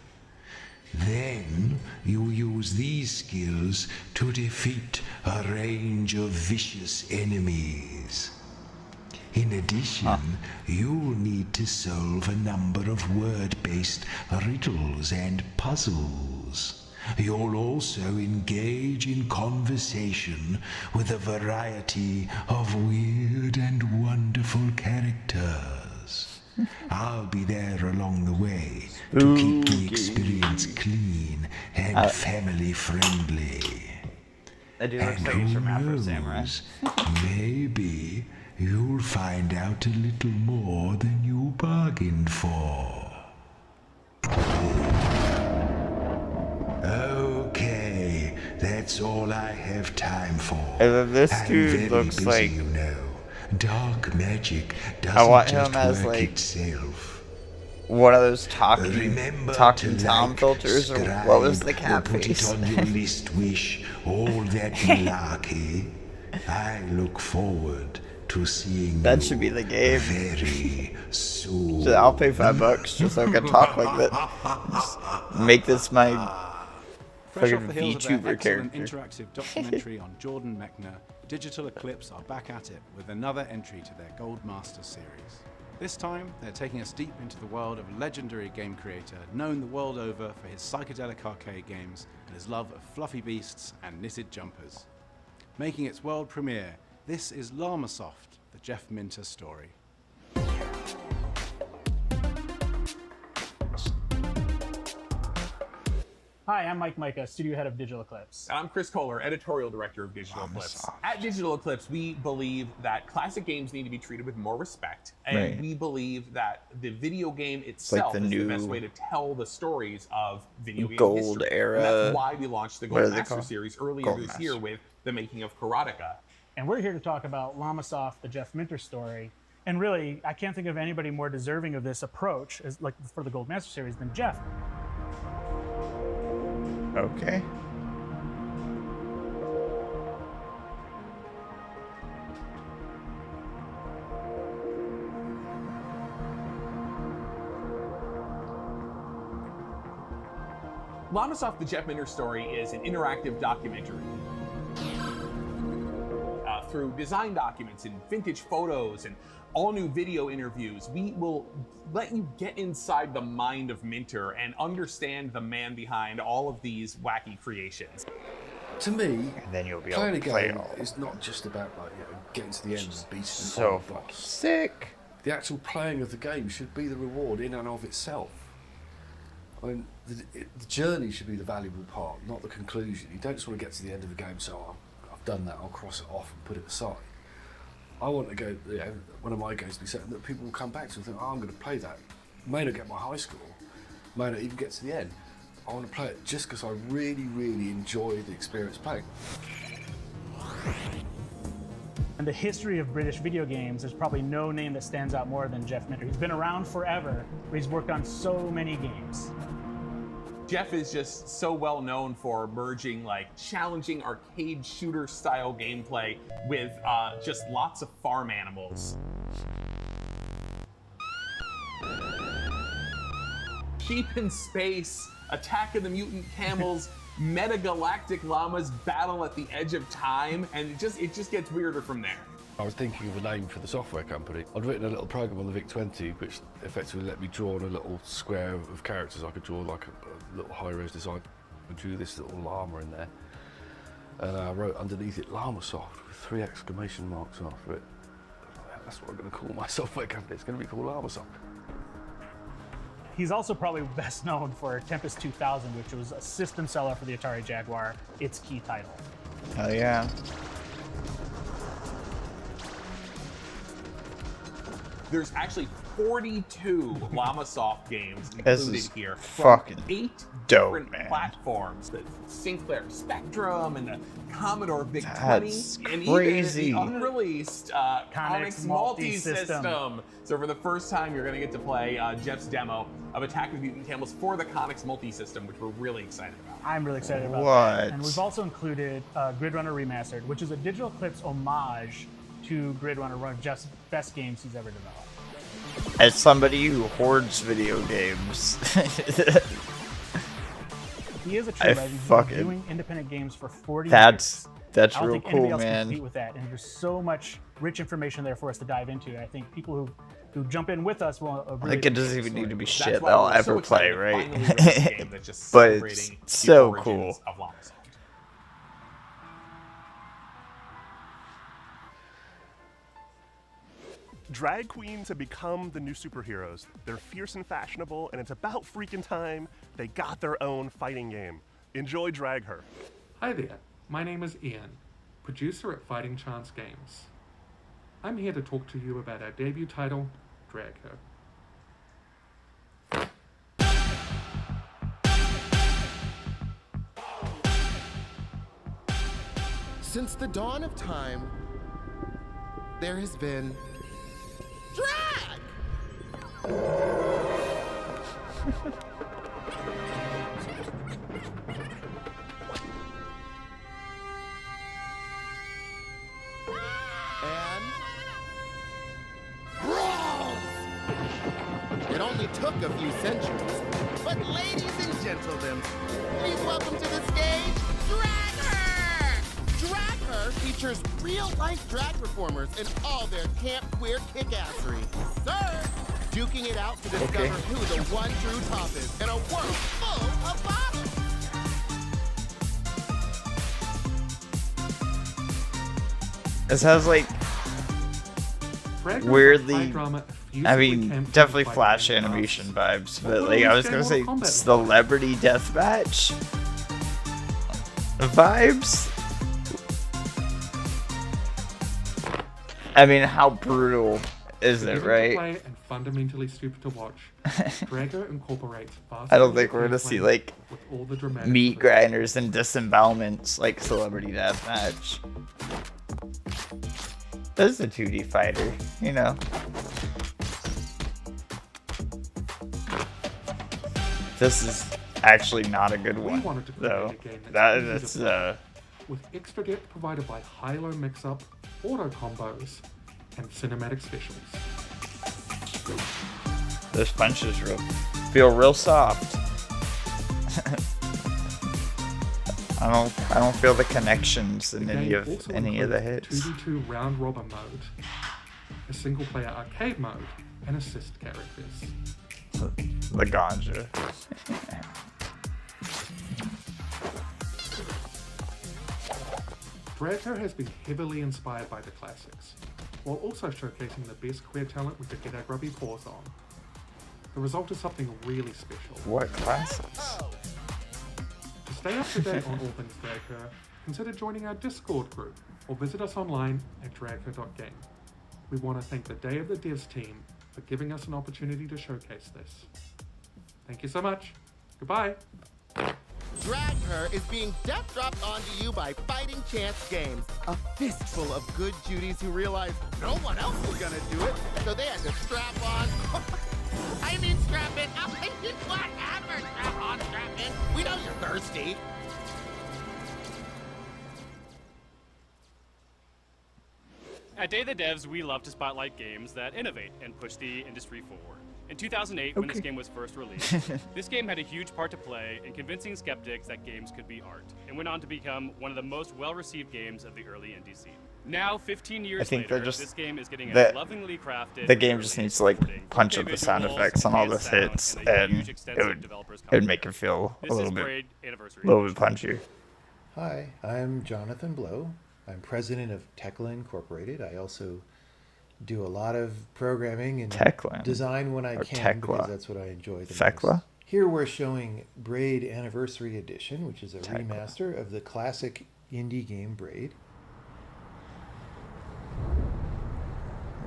Then, you use these skills to defeat a range of vicious enemies. In addition, you'll need to solve a number of word-based riddles and puzzles. You'll also engage in conversation with a variety of weird and wonderful characters. I'll be there along the way to keep the experience clean and family-friendly. That dude looks like he's from Afro Samurai. Maybe you'll find out a little more than you bargained for. Okay, that's all I have time for. And then this I'm dude very looks busy, like- you know. Dark magic I doesn't want just him as, work like, itself. one of those talking Remember to Tom like, filters, or subscribe, what was the or cat put it face? on your list wish, all that malarkey. I look forward to seeing That you should be the game. very soon. So I'll pay $5 just so I can talk like that. Just make this my Fresh off fucking the heels of their VTuber excellent character. interactive documentary on Jordan Mechner, Digital Eclipse are back at it with another entry to their Gold Master series. This time, they're taking us deep into the world of a legendary game creator known the world over for his psychedelic arcade games and his love of fluffy beasts and knitted jumpers. Making its world premiere, this is Llamasoft, the Jeff Minter story. Hi, I'm Mike Micah, studio head of Digital Eclipse. I'm Chris Kohler, editorial director of Digital Eclipse. At Digital Eclipse, we believe that classic games need to be treated with more respect, and Right. we believe that the video game like itself the is the new best way to tell the stories of video game gold history. era- And that's why we launched the what are Gold they Master called? series earlier Gold this Master. year with the making of Karateka. And we're here to talk about Llamasoft, the Jeff Minter story. And really, I can't think of anybody more deserving of this approach as like for the Gold Master series than Jeff. Okay. Llamasoft, the Jeff Minter story is an interactive documentary. Through design documents and vintage photos and all new video interviews, we will let you get inside the mind of Minter and understand the man behind all of these wacky creations. To me, and then you'll be playing able a to play game all. is not just about like getting to the end and beating the So final fucking boss. sick. the actual playing of the game should be the reward in and of itself. I mean, the journey should be the valuable part, not the conclusion. You don't just want to get to the end of the game, so I've done that, I'll cross it off and put it aside. I want to go, you know, one of my goals to be certain that people will come back to and think, oh, I'm going to play that. May not get my high score, may not even get to the end. I want to play it just because I really, really enjoy the experience playing. In the history of British video games, there's probably no name that stands out more than Jeff Minter. He's been around forever, but he's worked on so many games. Jeff is just so well known for merging like challenging arcade shooter style gameplay with just lots of farm animals. Sheep in space, Attack of the Mutant Camels, metagalactic llamas battle at the edge of time, and it just gets weirder from there. I was thinking of a name for the software company. I'd written a little program on the VIC-20 which effectively let me draw on a little square of characters. I could draw like a little high-res design. I drew this little llama in there, and I wrote underneath it LlamaSoft with 3 exclamation marks after it. That's what I'm going to call my software company. It's going to be called LlamaSoft. He's also probably best known for Tempest 2000, which was a system seller for the Atari Jaguar, its key title. Hell yeah. There's actually 42 LlamaSoft games This included is here fucking from 8 dope, different man. platforms. The Sinclair Spectrum and the Commodore VIC-20 That's and crazy. even the unreleased Conex Multi-System. So for the first time, you're going to get to play Jeff's demo of Attack of the Mutant Camels for the Conex Multi-System, which we're really excited about. I'm really excited about What? that. And we've also included Grid Runner Remastered, which is a Digital Eclipse homage to Grid Runner, one of Jeff's best games he's ever developed. As somebody who hoards video games, he is a true legend. He's been doing independent games for 40 years. That's I don't real think anybody cool, else can man. compete with that, and there's so much rich information there for us to dive into. I think people who jump in with us will really Like, it doesn't appreciate even the need to be story. shit That's why they'll we're so ever play, excited to right? finally release a game that's just But celebrating it's the so origins cool. of LlamaSoft. Drag queens have become the new superheroes. They're fierce and fashionable, and it's about freaking time they got their own fighting game. Enjoy Drag Her. Hi there, my name is Ian, producer at Fighting Chance Games. I'm here to talk to you about our debut title, Drag Her. Since the dawn of time, there has been drag! And brawls! It only took a few centuries, but ladies and gentlemen, please welcome to the stage, Drag Her! Drag Her features real-life drag performers in all their camp queer kickassery. Sir, duking it out to discover who the one true top is in a world full of bottoms. This has like weirdly, I mean, definitely Flash animation vibes, but like I was gonna say Celebrity Deathmatch vibes. I mean, how brutal is it, right? And fundamentally stupid to watch. Drago incorporates fast I don't think we're gonna see like with all the dramatic meat grinders and disembowelments like Celebrity Deathmatch. This is a 2D fighter, you know. This is actually not a good one, though. That's with extra depth provided by high-low mix-up, auto combos, and cinematic specials. Those punches feel real soft. I don't feel the connections in any of the hits. 2v2 round robin mode, a single player arcade mode, and assist characters. The ganja. Dragher has been heavily inspired by the classics, while also showcasing the best queer talent we could get our grubby paws on. The result is something really special. What classics? To stay up to date on all things Dragher, consider joining our Discord group or visit us online at dragher.game. We want to thank the Day of the Devs team for giving us an opportunity to showcase this. Thank you so much. Goodbye. Drag Her is being death dropped onto you by Fighting Chance Games, a fistful of good Judies who realized no one else was gonna do it, so they had to strap on. I mean strap in. I mean whatever. Strap on, strap in. We know you're thirsty. At Day of the Devs, we love to spotlight games that innovate and push the industry forward. In 2008, when this game was first released, this game had a huge part to play in convincing skeptics that games could be art, and went on to become one of the most well-received games of the early indie scene. Now, 15 years later, this game is getting a lovingly crafted... The game just needs to like punch up the sound effects on all the hits, and it would make it feel a little bit punchy. Hi, I'm Jonathan Blow. I'm president of Tekla Incorporated. I also do a lot of programming and design when I can, because that's what I enjoy the most. Here we're showing Braid Anniversary Edition, which is a remaster of the classic indie game Braid.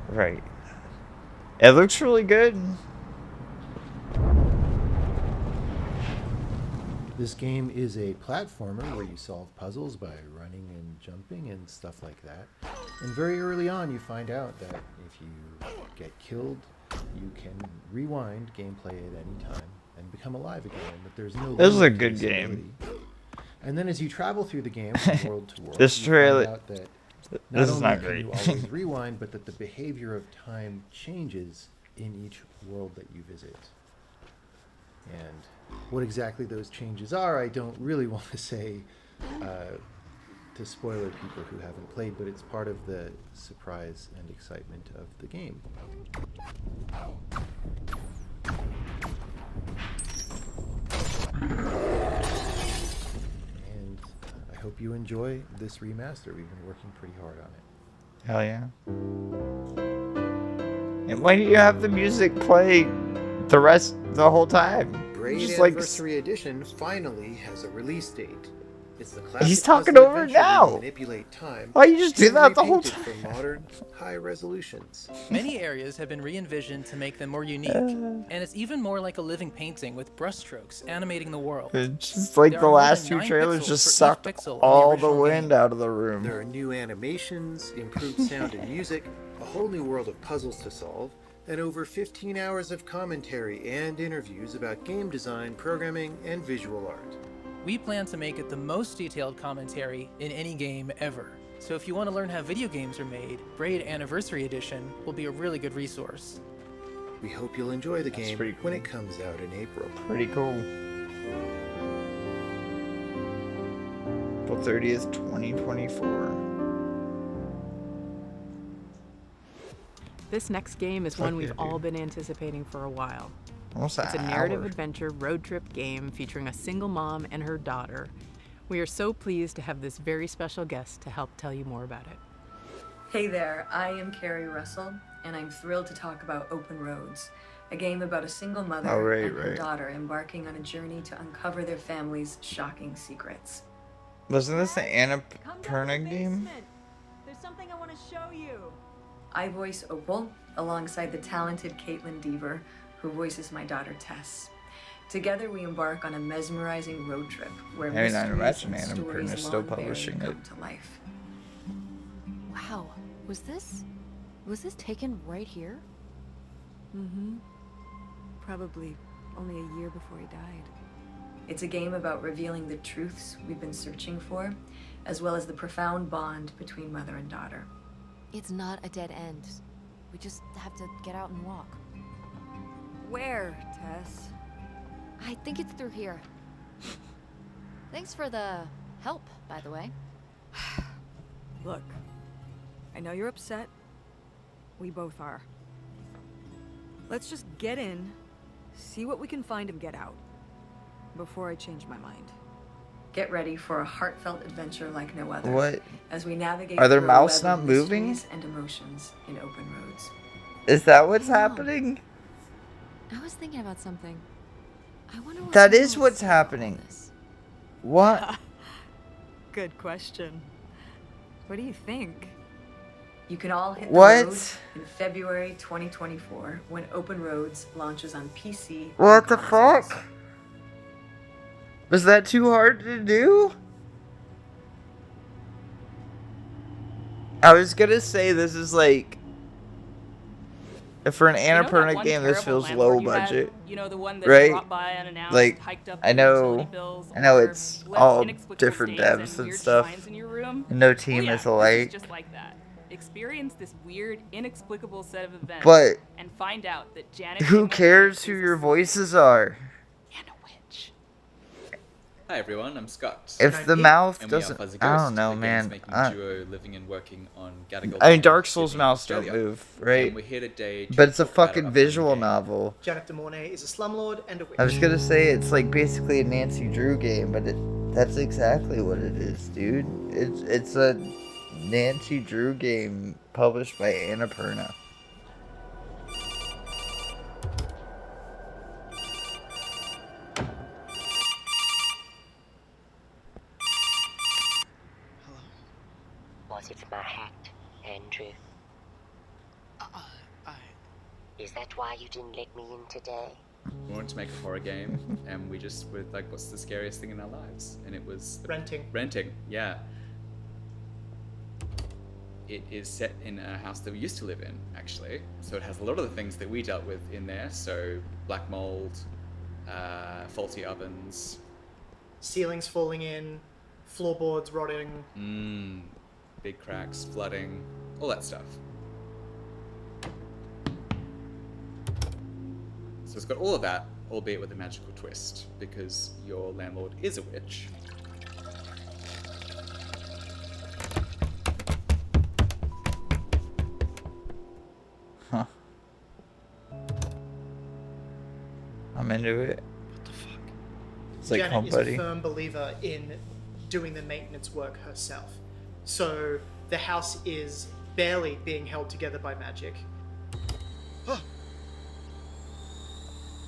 Right. It looks really good. This game is a platformer where you solve puzzles by running and jumping and stuff like that. And very early on you find out that if you get killed, you can rewind gameplay at any time and become alive again, but there's no... This is a good game. And then as you travel through the game from world to world, this trailer... you find out that not only can you always rewind, but that the behavior of time changes in each world that you visit. And what exactly those changes are, I don't really want to say to spoiler people who haven't played, but it's part of the surprise and excitement of the game. And I hope you enjoy this remaster. We've been working pretty hard on it. Hell yeah. And why do you have the music play the whole time? Braid Anniversary Edition finally has a release date. It's the classic He's talking over it now. Manipulate time. Why you just do that the whole time? For modern, high resolutions. Many areas have been re-envisioned to make them more unique, and it's even more like a living painting with brushstrokes animating the world. It's just like the last two trailers just sucked all the wind out of the room. There are new animations, improved sound and music, a whole new world of puzzles to solve, and over 15 hours of commentary and interviews about game design, programming, and visual art. We plan to make it the most detailed commentary in any game ever. So if you want to learn how video games are made, Braid Anniversary Edition will be a really good resource. We hope you'll enjoy the game when it comes out in April. Pretty cool. April 30th, 2024. This next game is one we've all been anticipating for a while. Almost It's a narrative adventure road trip game featuring a single mom and her daughter. We are so pleased to have this very special guest to help tell you more about it. Hey there, I am Carrie Russell, and I'm thrilled to talk about Open Roads, a game about a single mother and her daughter embarking on a journey to uncover their family's shocking secrets. Wasn't this the Annapurna game? There's something I want to show you. I voice Opal alongside the talented Caitlin Deaver, who voices my daughter Tess. Together we embark on a mesmerizing road trip where mysteries and stories long buried come to life. Wow, was this taken right here? Mm-hmm. Probably only a year before he died. It's a game about revealing the truths we've been searching for, as well as the profound bond between mother and daughter. It's not a dead end. We just have to get out and walk. Where, Tess? I think it's through here. Thanks for the help, by the way. Look, I know you're upset. We both are. Let's just get in, see what we can find and get out, before I change my mind. Get ready for a heartfelt adventure like no other. What? As we navigate Are their through a mouths web not of moving? mysteries and emotions in open roads. Is that what's happening? I was thinking about something. I wonder what That someone is would what's say about happening. this. What? Good question. What do you think? You can all hit What? the road in February 2024 when Open Roads launches on PC. What the fuck? Was that too hard to do? I was gonna say this is like, for an Annapurna game, this feels low budget, You know, the one that right? dropped by unannounced, Like, hiked up I your know, utility bills, or it's left all inexplicable different stains devs and weird stuff. shrines in your room. And no Well, team yeah, is this alike. just like that. Experience this weird, inexplicable set of events, But and find out that Janet. who cares who your voices are? Hi everyone, I'm Scott. If the mouth And we are doesn't, Fuzzy I Ghost, don't know, a man. games-making duo living and working on Gadigal I mean, Island, Dark Souls Sydney, mouths don't Australia. move, right? And we're here today to But it's a talk about fucking our visual novel. Janet de Mornay is a slumlord and a witch. I was gonna say it's like basically a Nancy Drew game, but that's exactly what it is, dude. It's a Nancy Drew game published by Annapurna. Was it my hat, Andrew? Is that why you didn't let me in today? We wanted to make a horror game, and we just were like, what's the scariest thing in our lives? And it was... Renting. Renting, yeah. It is set in a house that we used to live in, actually. So it has a lot of the things that we dealt with in there. So black mold, faulty ovens. Ceilings falling in, floorboards rotting. Big cracks, flooding, all that stuff. So it's got all of that, albeit with a magical twist, because your landlord is a witch. Huh. I'm into it. What the fuck? It's like Janet Home is Buddy. a firm believer in doing the maintenance work herself. So the house is barely being held together by magic.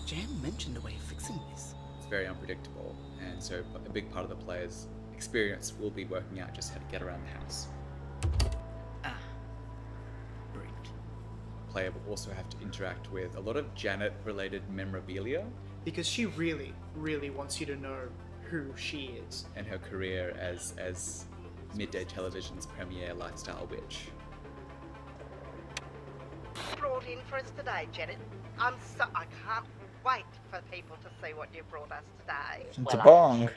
Jan mentioned a way of fixing this. It's very unpredictable, and so a big part of the player's experience will be working out just how to get around the house. Great. The player will also have to interact with a lot of Janet-related memorabilia. Because she really, really wants you to know who she is. And her career as midday television's premier lifestyle witch. Brought in for us today, Janet. I can't wait for people to see what you brought us today. It's a bong.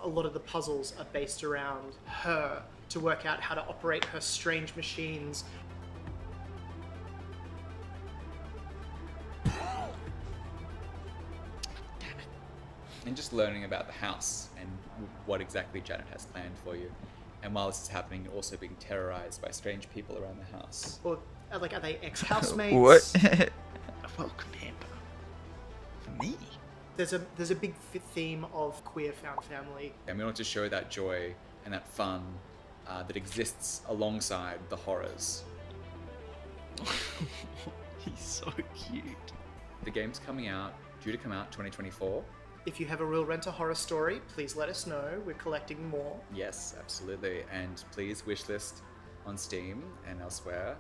A lot of the puzzles are based around her to work out how to operate her strange machines. And just learning about the house and what exactly Janet has planned for you. And while this is happening, you're also being terrorized by strange people around the house. Or, are they ex-housemates? What? A welcome hamper. For me? There's a big theme of queer found family. And we want to show that joy and that fun that exists alongside the horrors. He's so cute. The game's due to come out 2024. If you have a real rent-a-horror story, please let us know. We're collecting more. Yes, absolutely. And please wishlist on Steam and elsewhere.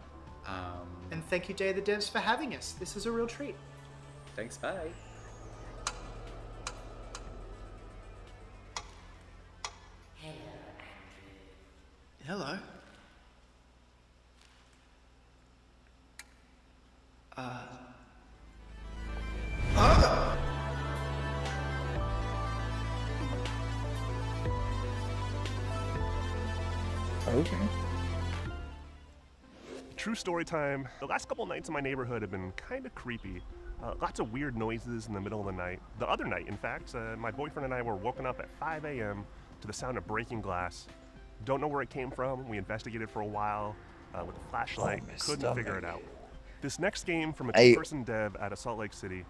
And thank you, Day of the Devs, for having us. This is a real treat. Thanks, bye. Hello. Okay. True story time. The last couple nights in my neighborhood have been kind of creepy. Lots of weird noises in the middle of the night. The other night, in fact, my boyfriend and I were woken up at 5 a.m. to the sound of breaking glass. Don't know where it came from. We investigated for a while with a flashlight. Couldn't figure it out. This next game from a two-person dev out of Salt Lake City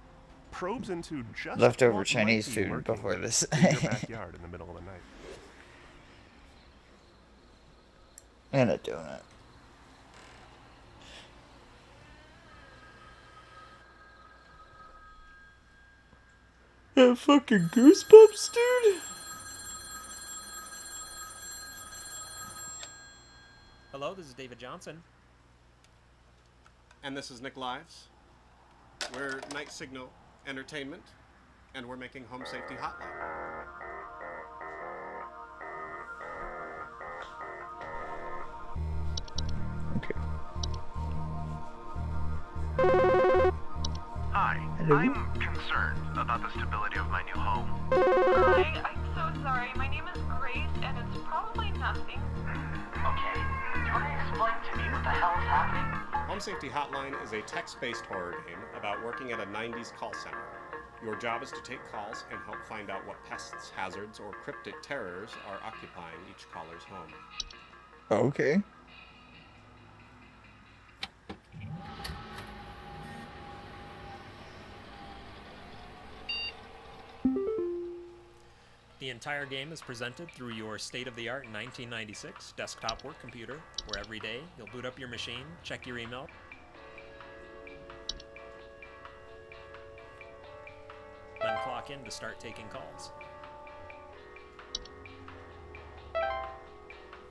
probes into just leftover what Chinese might be food lurking before this. in your backyard in the middle of the night. And a donut. That fucking goosebumps, dude. Hello, this is David Johnson. And this is Nick Lives. We're Night Signal Entertainment, and we're making Home Safety Hotline. Hi, Hello? I'm concerned about the stability of my new home. Hi, I'm so sorry. My name is Grace, and it's probably nothing. Okay, do you want to explain to me what the hell is happening? Home Safety Hotline is a text-based horror game about working at a 90s call center. Your job is to take calls and help find out what pests, hazards, or cryptic terrors are occupying each caller's home. Okay. The entire game is presented through your state-of-the-art 1996 desktop work computer, where every day you'll boot up your machine, check your email, then clock in to start taking calls.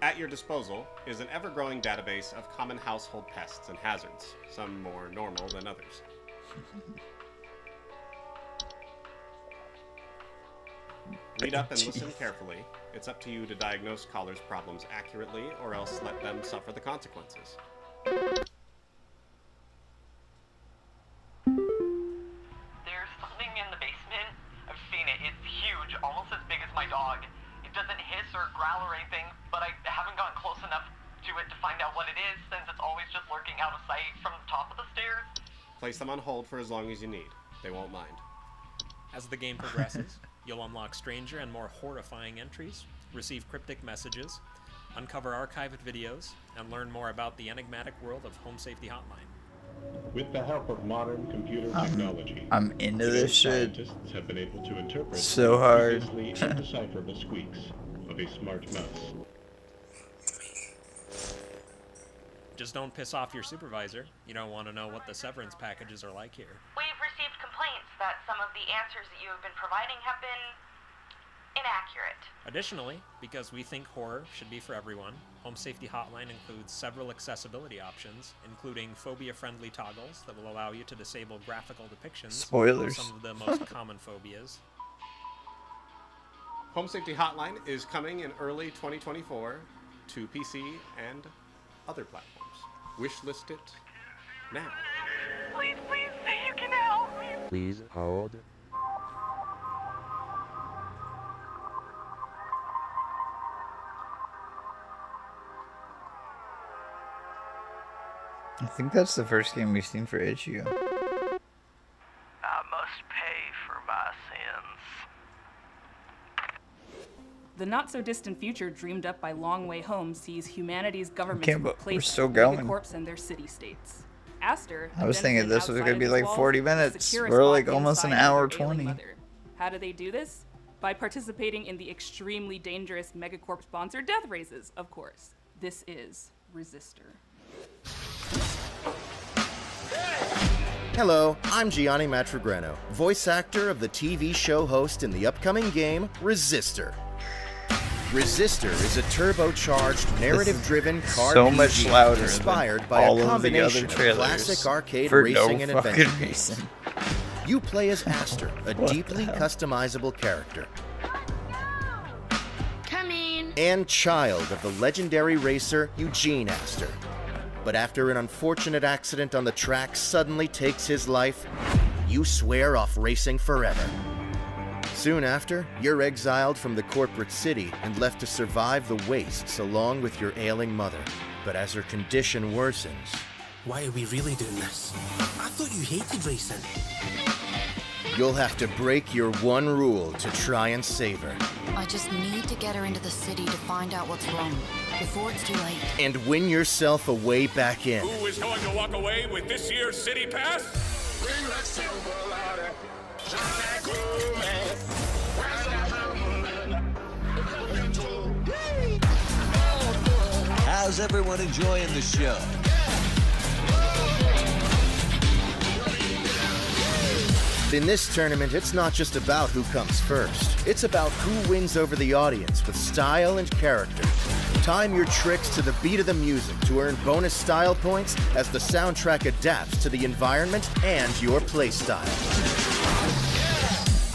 At your disposal is an ever-growing database of common household pests and hazards, some more normal than others. Read up and listen carefully. It's up to you to diagnose callers' problems accurately, or else let them suffer the consequences. There's something in the basement. I've seen it. It's huge, almost as big as my dog. It doesn't hiss or growl or anything, but I haven't gotten close enough to it to find out what it is, since it's always just lurking out of sight from the top of the stairs. Place them on hold for as long as you need. They won't mind. As the game progresses, you'll unlock stranger and more horrifying entries, receive cryptic messages, uncover archived videos, and learn more about the enigmatic world of Home Safety Hotline. With the help of modern computer technology, I'm into this shit. scientists have been able to interpret So hard. previously indecipherable squeaks of a smart mouse. Just don't piss off your supervisor. You don't want to know what the severance packages are like here. We've received complaints that some of the answers that you have been providing have been inaccurate. Additionally, because we think horror should be for everyone, Home Safety Hotline includes several accessibility options, including phobia-friendly toggles that will allow you to disable graphical depictions Spoilers. of some of the most common phobias. Home Safety Hotline is coming in early 2024 to PC and other platforms. Wishlist it now. Please say you can help me. Please hold. I think that's the first game we've seen for Itch.io. I must pay for my sins. The not-so-distant future dreamed up by Long Way Home sees humanity's governments Okay, but replace we're still going. megacorps and their city-states. Aster, I was thinking this was gonna be like 40 minutes. secure a We're spot like almost an inside hour their ailing 20. mother. How do they do this? By participating in the extremely dangerous megacorp-sponsored death races, of course. This is Resistor. Hello, I'm Gianni Matragrano, voice actor of the TV show host in the upcoming game, Resistor. Resistor is a turbocharged, narrative-driven car so much RPG louder inspired than by all a of the combination other of trailers classic arcade for racing no and fucking adventure games. reason. You play as Aster, a What the deeply hell? customizable character. Coming. And child of the legendary racer Eugene Aster. But after an unfortunate accident on the track suddenly takes his life, you swear off racing forever. Soon after, you're exiled from the corporate city and left to survive the wastes along with your ailing mother. But as her condition worsens... Why are we really doing this? I thought you hated racing. You'll have to break your one rule to try and save her. I just need to get her into the city to find out what's wrong, before it's too late. And win yourself a way back in. Who is going to walk away with this year's City Pass? How's everyone enjoying the show? In this tournament, it's not just about who comes first. It's about who wins over the audience with style and character. Time your tricks to the beat of the music to earn bonus style points as the soundtrack adapts to the environment and your playstyle.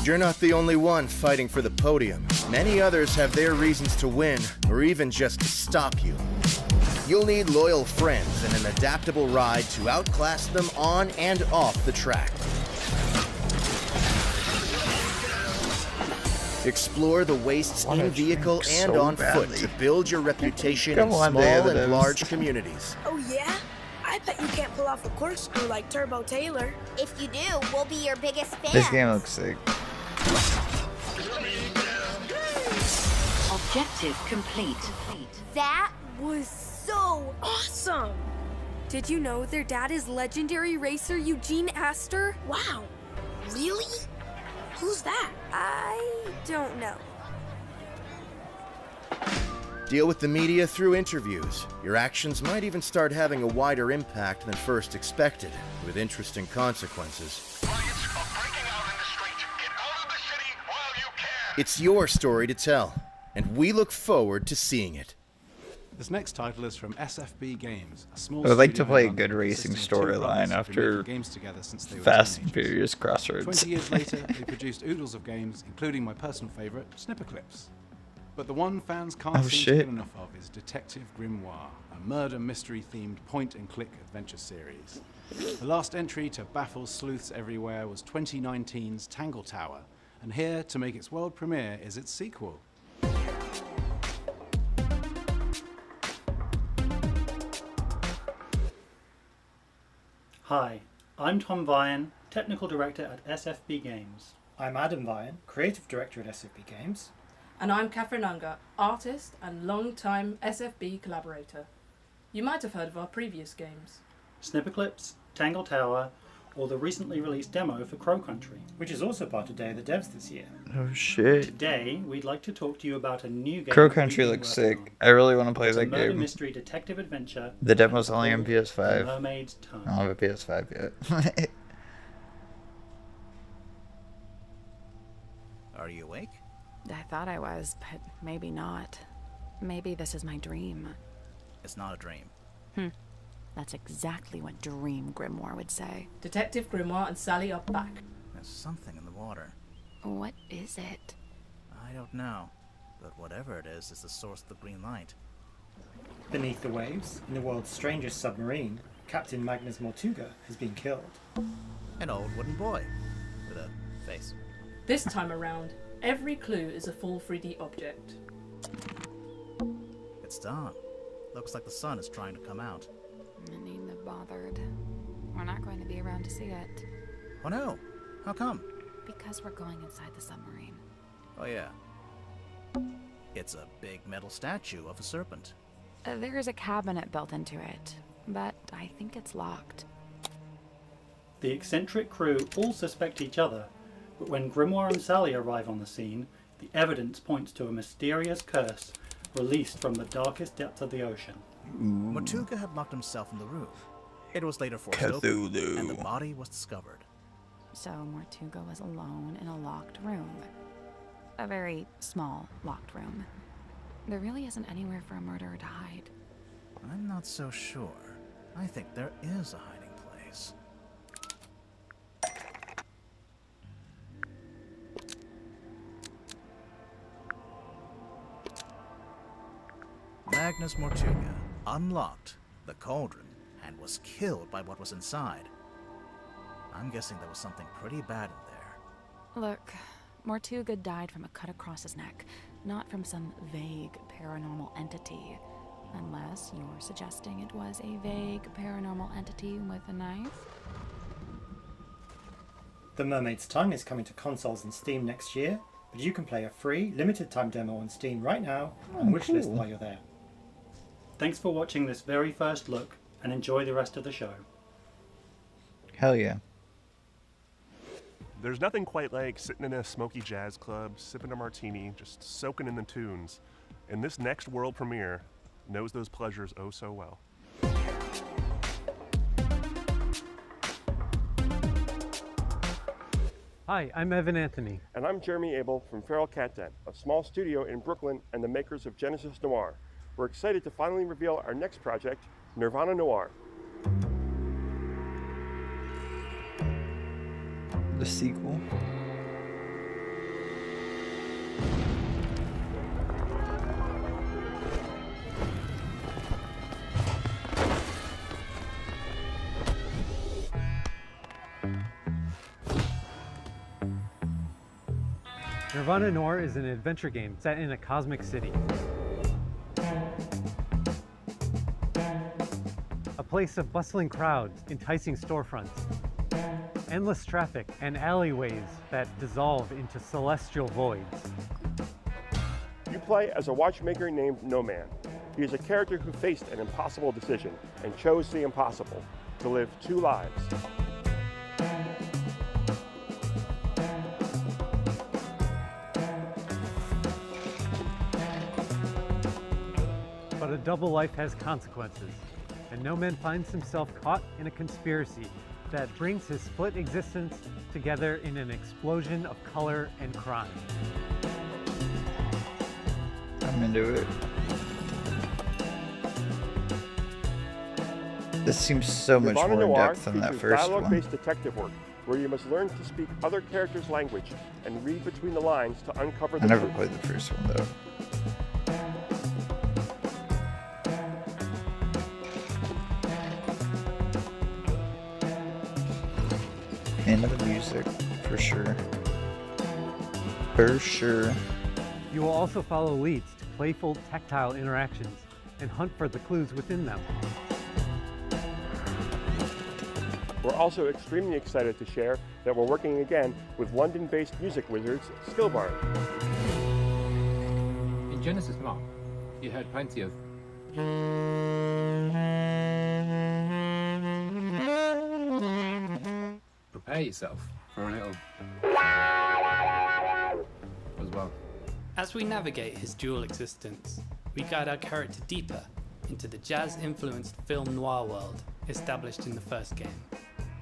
You're not the only one fighting for the podium. Many others have their reasons to win, or even just to stop you. You'll need loyal friends and an adaptable ride to outclass them on and off the track. Explore the wastes in vehicle and on foot to build your reputation in small and large communities. Oh yeah? I bet you can't pull off a corkscrew like Turbo Taylor. If you do, we'll be your biggest fans. This game looks sick. Objective complete. That was so awesome! Did you know their dad is legendary racer Eugene Astor? Wow, really? Who's that? I don't know. Deal with the media through interviews. Your actions might even start having a wider impact than first expected, with interesting consequences. It's your story to tell, and we look forward to seeing it. This next title is from SFB Games, a small I would like to studio play a in good London racing consisting of two brothers storyline who've been after making games together since they were Fast and teenagers. Furious Crossroads. 20 years later, they produced oodles of games, including my personal favorite, Snipper Clips. But the one fans can't seem to get enough of is Detective Grimoire, a murder mystery-themed point-and-click adventure series. The last entry to baffle sleuths everywhere was 2019's Tangle Tower, and here to make its world premiere is its sequel. Hi, I'm Tom Vian, Technical Director at SFB Games. I'm Adam Vian, Creative Director at SFB Games. And I'm Catherine Unger, artist and long-time SFB collaborator. You might have heard of our previous games. Snipper Clips, Tangle Tower, or the recently released demo for Crow Country, which is also part of Day of the Devs this year. Oh shit. Today, we'd like to talk to you about a new game. Crow Country looks sick. I really want to play that murder game. Mystery detective adventure. The demo's only on PS5. Mermaid's Tongue. I don't have a PS5 yet. Are you awake? I thought I was, but maybe not. Maybe this is my dream. It's not a dream. That's exactly what Dream Grimoire would say. Detective Grimoire and Sally are back. There's something in the water. What is it? I don't know, but whatever it is the source of the green light. Beneath the waves, in the world's strangest submarine, Captain Magnus Mortuga has been killed. An old wooden boy with a face. This time around, every clue is a full 3D object. It's dawn. Looks like the sun is trying to come out. I needn't have bothered. We're not going to be around to see it. Oh no! How come? Because we're going inside the submarine. Oh yeah. It's a big metal statue of a serpent. There's a cabinet built into it, but I think it's locked. The eccentric crew all suspect each other, but when Grimoire and Sally arrive on the scene, the evidence points to a mysterious curse released from the darkest depths of the ocean. Mortuga had locked himself in the roof. It was later forced open, and the body was discovered. So Mortuga was alone in a locked room. A very small locked room. There really isn't anywhere for a murderer to hide. I'm not so sure. I think there is a hiding place. Magnus Mortuga unlocked the cauldron and was killed by what was inside. I'm guessing there was something pretty bad in there. Look, Mortuga died from a cut across his neck, not from some vague paranormal entity. Unless you're suggesting it was a vague paranormal entity with a knife? The Mermaid's Tongue is coming to consoles and Steam next year, but you can play a free, limited-time demo on Steam right now and wishlist while you're there. Thanks for watching this very first look, and enjoy the rest of the show. Hell yeah. There's nothing quite like sitting in a smoky jazz club, sipping a martini, just soaking in the tunes. And this next world premiere knows those pleasures oh so well. Hi, I'm Evan Anthony. And I'm Jeremy Abel from Feral Cat Den, a small studio in Brooklyn and the makers of Genesis Noir. We're excited to finally reveal our next project, Nirvana Noir. The sequel. Nirvana Noir is an adventure game set in a cosmic city. A place of bustling crowds, enticing storefronts, endless traffic, and alleyways that dissolve into celestial voids. You play as a watchmaker named No Man. He is a character who faced an impossible decision and chose the impossible, to live 2 lives. But a double life has consequences, and No Man finds himself caught in a conspiracy that brings his split existence together in an explosion of color and crime. I'm into it. This seems so much Nirvana more in Noir depth than that features first one. dialogue-based detective work, where you must learn to speak other characters' language and read between the lines to uncover the I never truth. played the first one though. And the music, for sure. For sure. You will also follow leads to playful tactile interactions and hunt for the clues within them. We're also extremely excited to share that we're working again with London-based music wizards Skillbarn. In Genesis Mark, you heard plenty of prepare yourself for a little as well. As we navigate his dual existence, we guide our character deeper into the jazz-influenced film noir world established in the first game,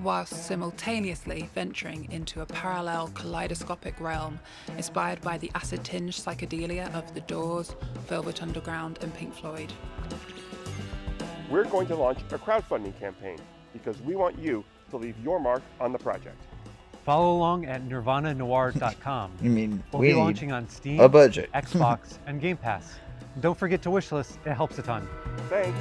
whilst simultaneously venturing into a parallel kaleidoscopic realm inspired by the acid-tinged psychedelia of The Doors, Velvet Underground, and Pink Floyd. We're going to launch a crowdfunding campaign because we want you to leave your mark on the project. Follow along at nirvananoir.com. You mean we'll we be need launching on Steam, a budget. Xbox, and Game Pass. Don't forget to wishlist, it helps a ton. Thanks.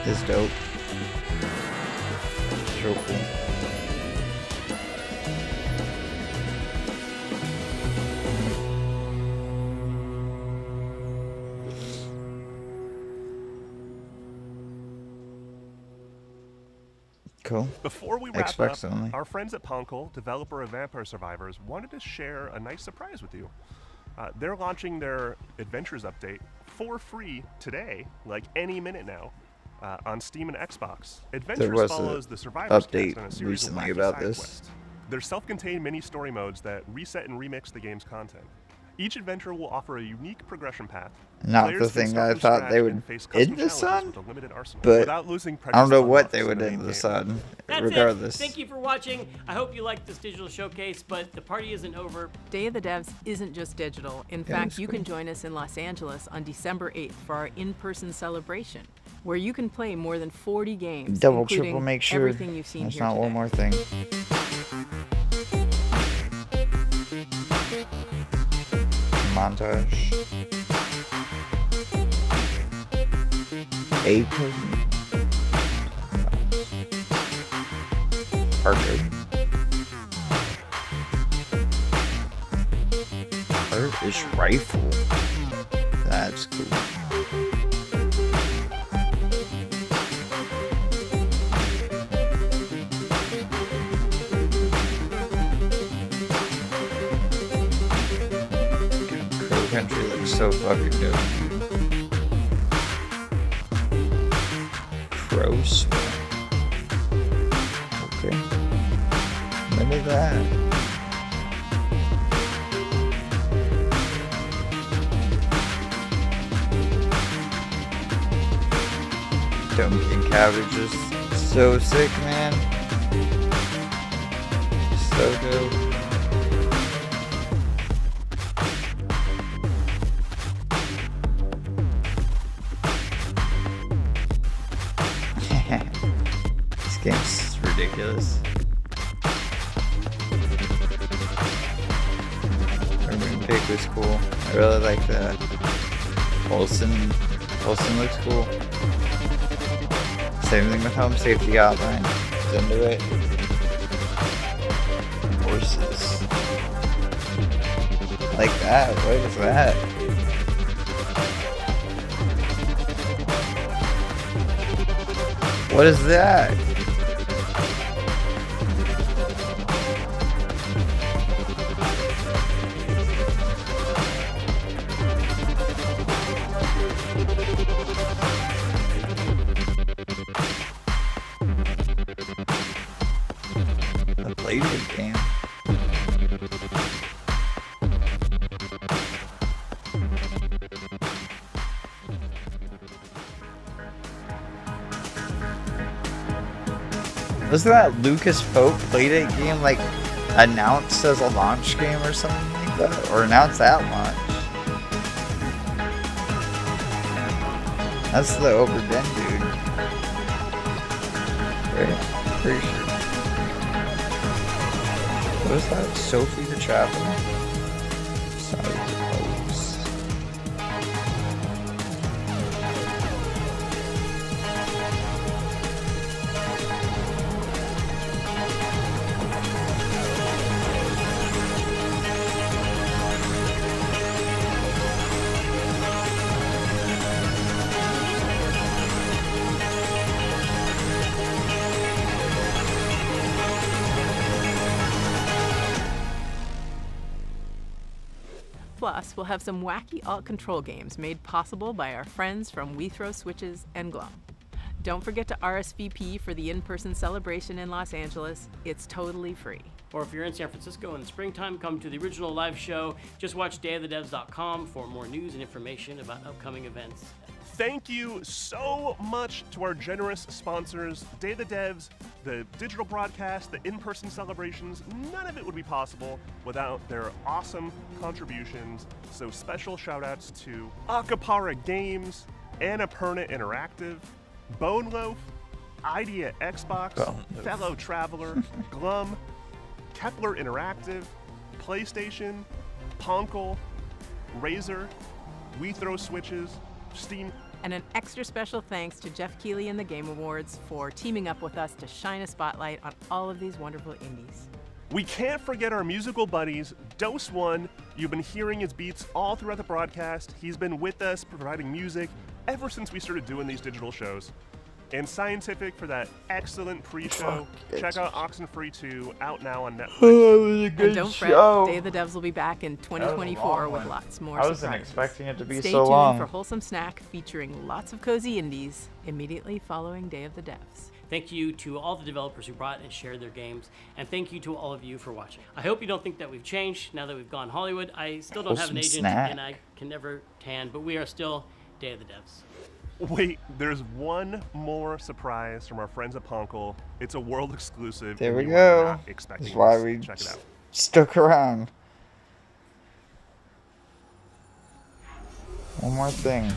It's dope. So cool. Cool. Before we wrap Xbox up, only. our friends at Poncle, developer of Vampire Survivors, wanted to share a nice surprise with you. They're launching their Adventures update for free today, like any minute now, on Steam and Xbox. Adventures follows the Survivors cast on a series of wacky side quests. They're self-contained mini-story modes that reset and remix the game's content. Each adventure will offer a unique progression path. Not the thing I thought they would end the sun, but I don't know what they would end the sun, regardless. Thank you for watching. I hope you liked this digital showcase, but the party isn't over. Day of the Devs isn't just digital. In fact, you can join us in Los Angeles on December 8th for our in-person celebration, where you can play more than 40 games, Double, including triple, make sure everything you've seen there's here not today. one more thing. Montage. A person. Arcade. Turkish rifle. That's cool. Country looks so fucking dope. gross. Okay. Look at that. Domekin Cabbage is so sick, man. So dope. This game's ridiculous. Urban Pig was cool. I really like that. Wholesome looks cool. Same thing with Home Safety Hotline. It's into it. Horses. Like that. What is that? What is that? A Playdate game. Wasn't that Lucas Pope Playdate game like announced as a launch game or something like that? Or announced at launch? That's the Oberden dude. Right? Pretty sure. What is that? Sophie the Traveler? Sorry, folks. Plus, we'll have some wacky alt control games made possible by our friends from We Throw Switches and Glum. Don't forget to RSVP for the in-person celebration in Los Angeles. It's totally free. Or if you're in San Francisco in the springtime, come to the original live show. Just watch dayofthedevs.com for more news and information about upcoming events. Thank you so much to our generous sponsors, Day of the Devs, the digital broadcast, the in-person celebrations. None of it would be possible without their awesome contributions. So special shout outs to Acapara Games, Annapurna Interactive, Bone Loaf, Idea Xbox, Fellow Traveler, Glum, Kepler Interactive, PlayStation, Ponkel, Razer, We Throw Switches, Steam. And an extra special thanks to Jeff Keighley and the Game Awards for teaming up with us to shine a spotlight on all of these wonderful indies. We can't forget our musical buddies, Dose One. You've been hearing his beats all throughout the broadcast. He's been with us providing music ever since we started doing these digital shows. And Scientific for that excellent pre-show. Check out Oxenfree 2, out now on Netflix. Oh, it was a good and don't show. fret, Day of the Devs will be back in 2024 with lots more I wasn't surprises. expecting it to be Stay so tuned long. for Wholesome Snack featuring lots of cozy indies immediately following Day of the Devs. Thank you to all the developers who brought and shared their games, and thank you to all of you for watching. I hope you don't think that we've changed now that we've gone Hollywood. I still don't have an Wholesome agent, Snack. and I can never tan, but we are still Day of the Devs. Wait, there's one more surprise from our friends at Ponkel. It's a world exclusive. There we and you are go. not expecting That's why this. we Check it out. stuck around. One more thing.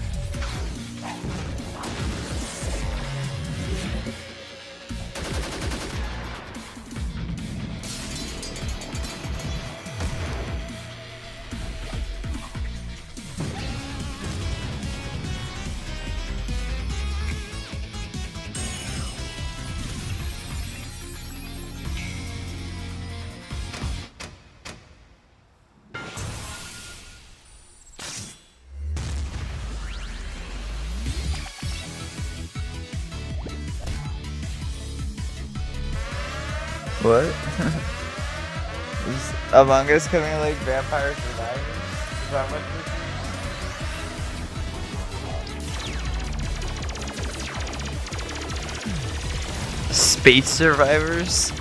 What? Is Among Us coming like Vampire Survivors? Is that what this Space survivors.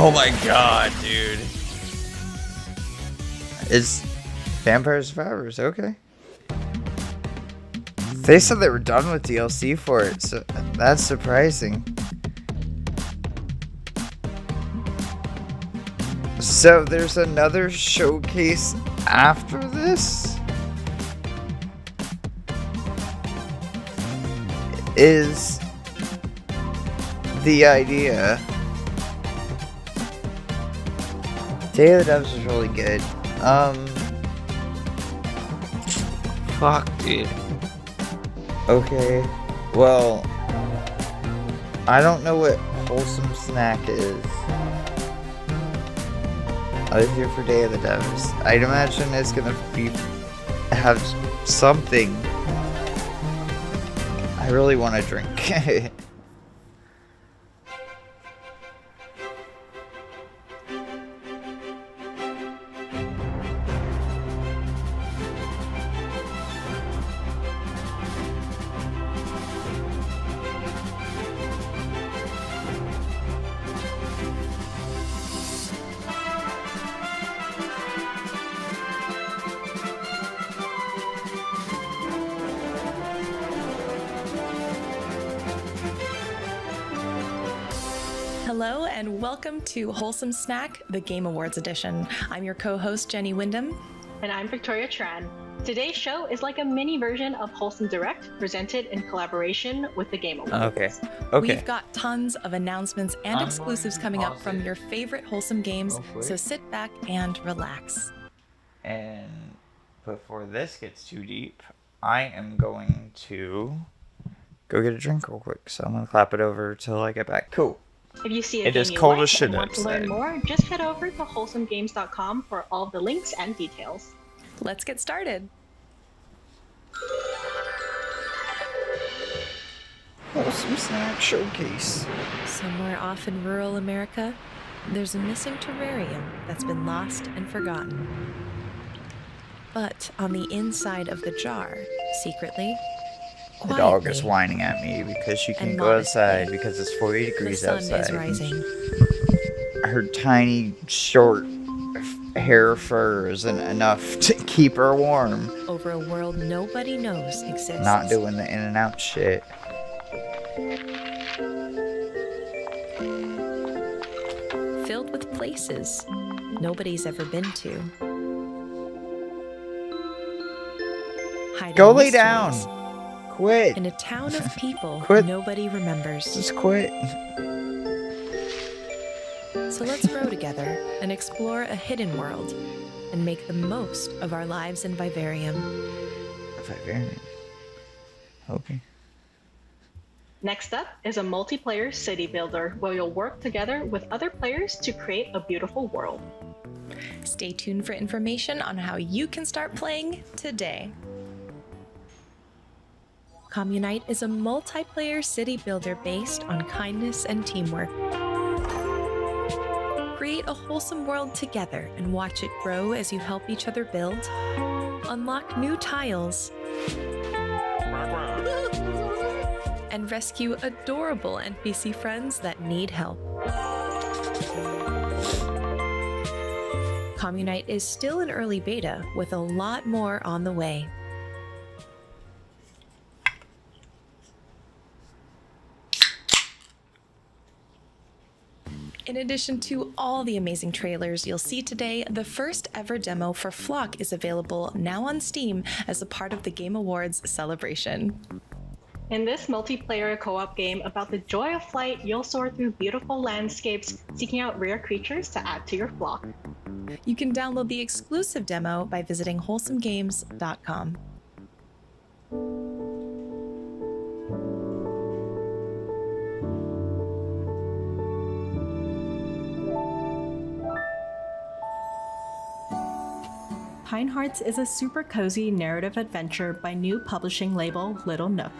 Oh my god, dude. It's Vampire Survivors, okay. They said they were done with DLC for it, so that's surprising. So there's another showcase after this? Is the idea. Day of the Devs was really good. Fuck, dude. Okay, well, I don't know what Wholesome Snack is. I was here for Day of the Devs. I'd imagine it's gonna have something. I really want to drink. Hello and welcome to Wholesome Snack, the Game Awards edition. I'm your co-host Jenny Wyndham. And I'm Victoria Tran. Today's show is like a mini version of Wholesome Direct, presented in collaboration with the Game Awards. Okay. We've got tons of announcements and exclusives coming up from your favorite Wholesome games, so sit back and relax. And before this gets too deep, I am going to go get a drink real quick. So I'm going to clap it over till I get back. Cool. If you see a It game is you cold like as shit and want to learn outside. more, just head over to wholesomegames.com for all the links and details. Let's get started. Wholesome Snack Showcase. Somewhere off in rural America, there's a missing terrarium that's been lost and forgotten. But on the inside of the jar, secretly, The dog is whining at me because she can't go outside because it's 40 degrees the sun outside. is rising. Her tiny, short hair fur isn't enough to keep her warm. Over a world nobody knows exists. Not doing the in and out shit. Filled with places nobody's ever been to. Hiding Go lay mysteries down. Quit. In a town of people Quit. nobody remembers. Just quit. So let's row together and explore a hidden world and make the most of our lives in Vivarium. Vivarium. Okay. Next up is a multiplayer city builder where you'll work together with other players to create a beautiful world. Stay tuned for information on how you can start playing today. Communite is a multiplayer city builder based on kindness and teamwork. Create a wholesome world together and watch it grow as you help each other build. Unlock new tiles. And rescue adorable NPC friends that need help. Communite is still in early beta with a lot more on the way. In addition to all the amazing trailers you'll see today, the first ever demo for Flock is available now on Steam as a part of the Game Awards celebration. In this multiplayer co-op game about the joy of flight, you'll soar through beautiful landscapes, seeking out rare creatures to add to your flock. You can download the exclusive demo by visiting wholesomegames.com. Pine Hearts is a super cozy narrative adventure by new publishing label Little Nook.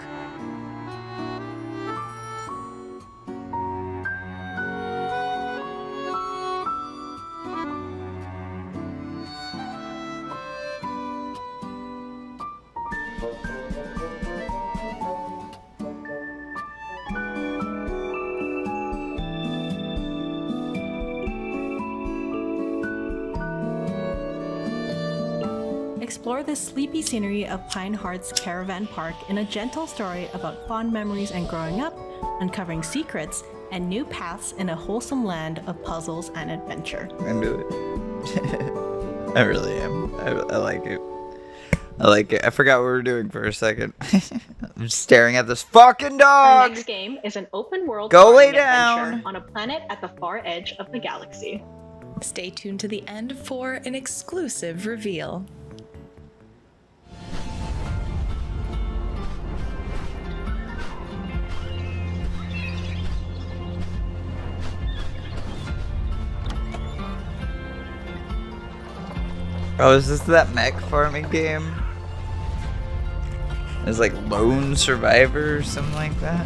Explore the sleepy scenery of Pine Hearts Caravan Park in a gentle story about fond memories and growing up, uncovering secrets, and new paths in a wholesome land of puzzles and adventure. I'm into it. I really am. I like it. I like it. I forgot what we were doing for a second. I'm staring at this fucking dog! Our next game is an open world Go lay farming down! adventure on a planet at the far edge of the galaxy. Stay tuned to the end for an exclusive reveal. Oh, is this that mech farming game? It's like Lone Survivor or something like that?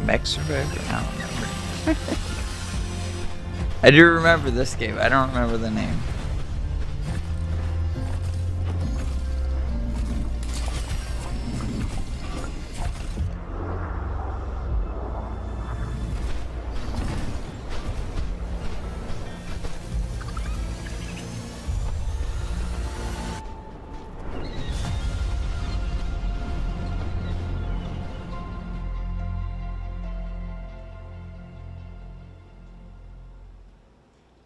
Mech Survivor? I don't remember. I do remember this game. I don't remember the name.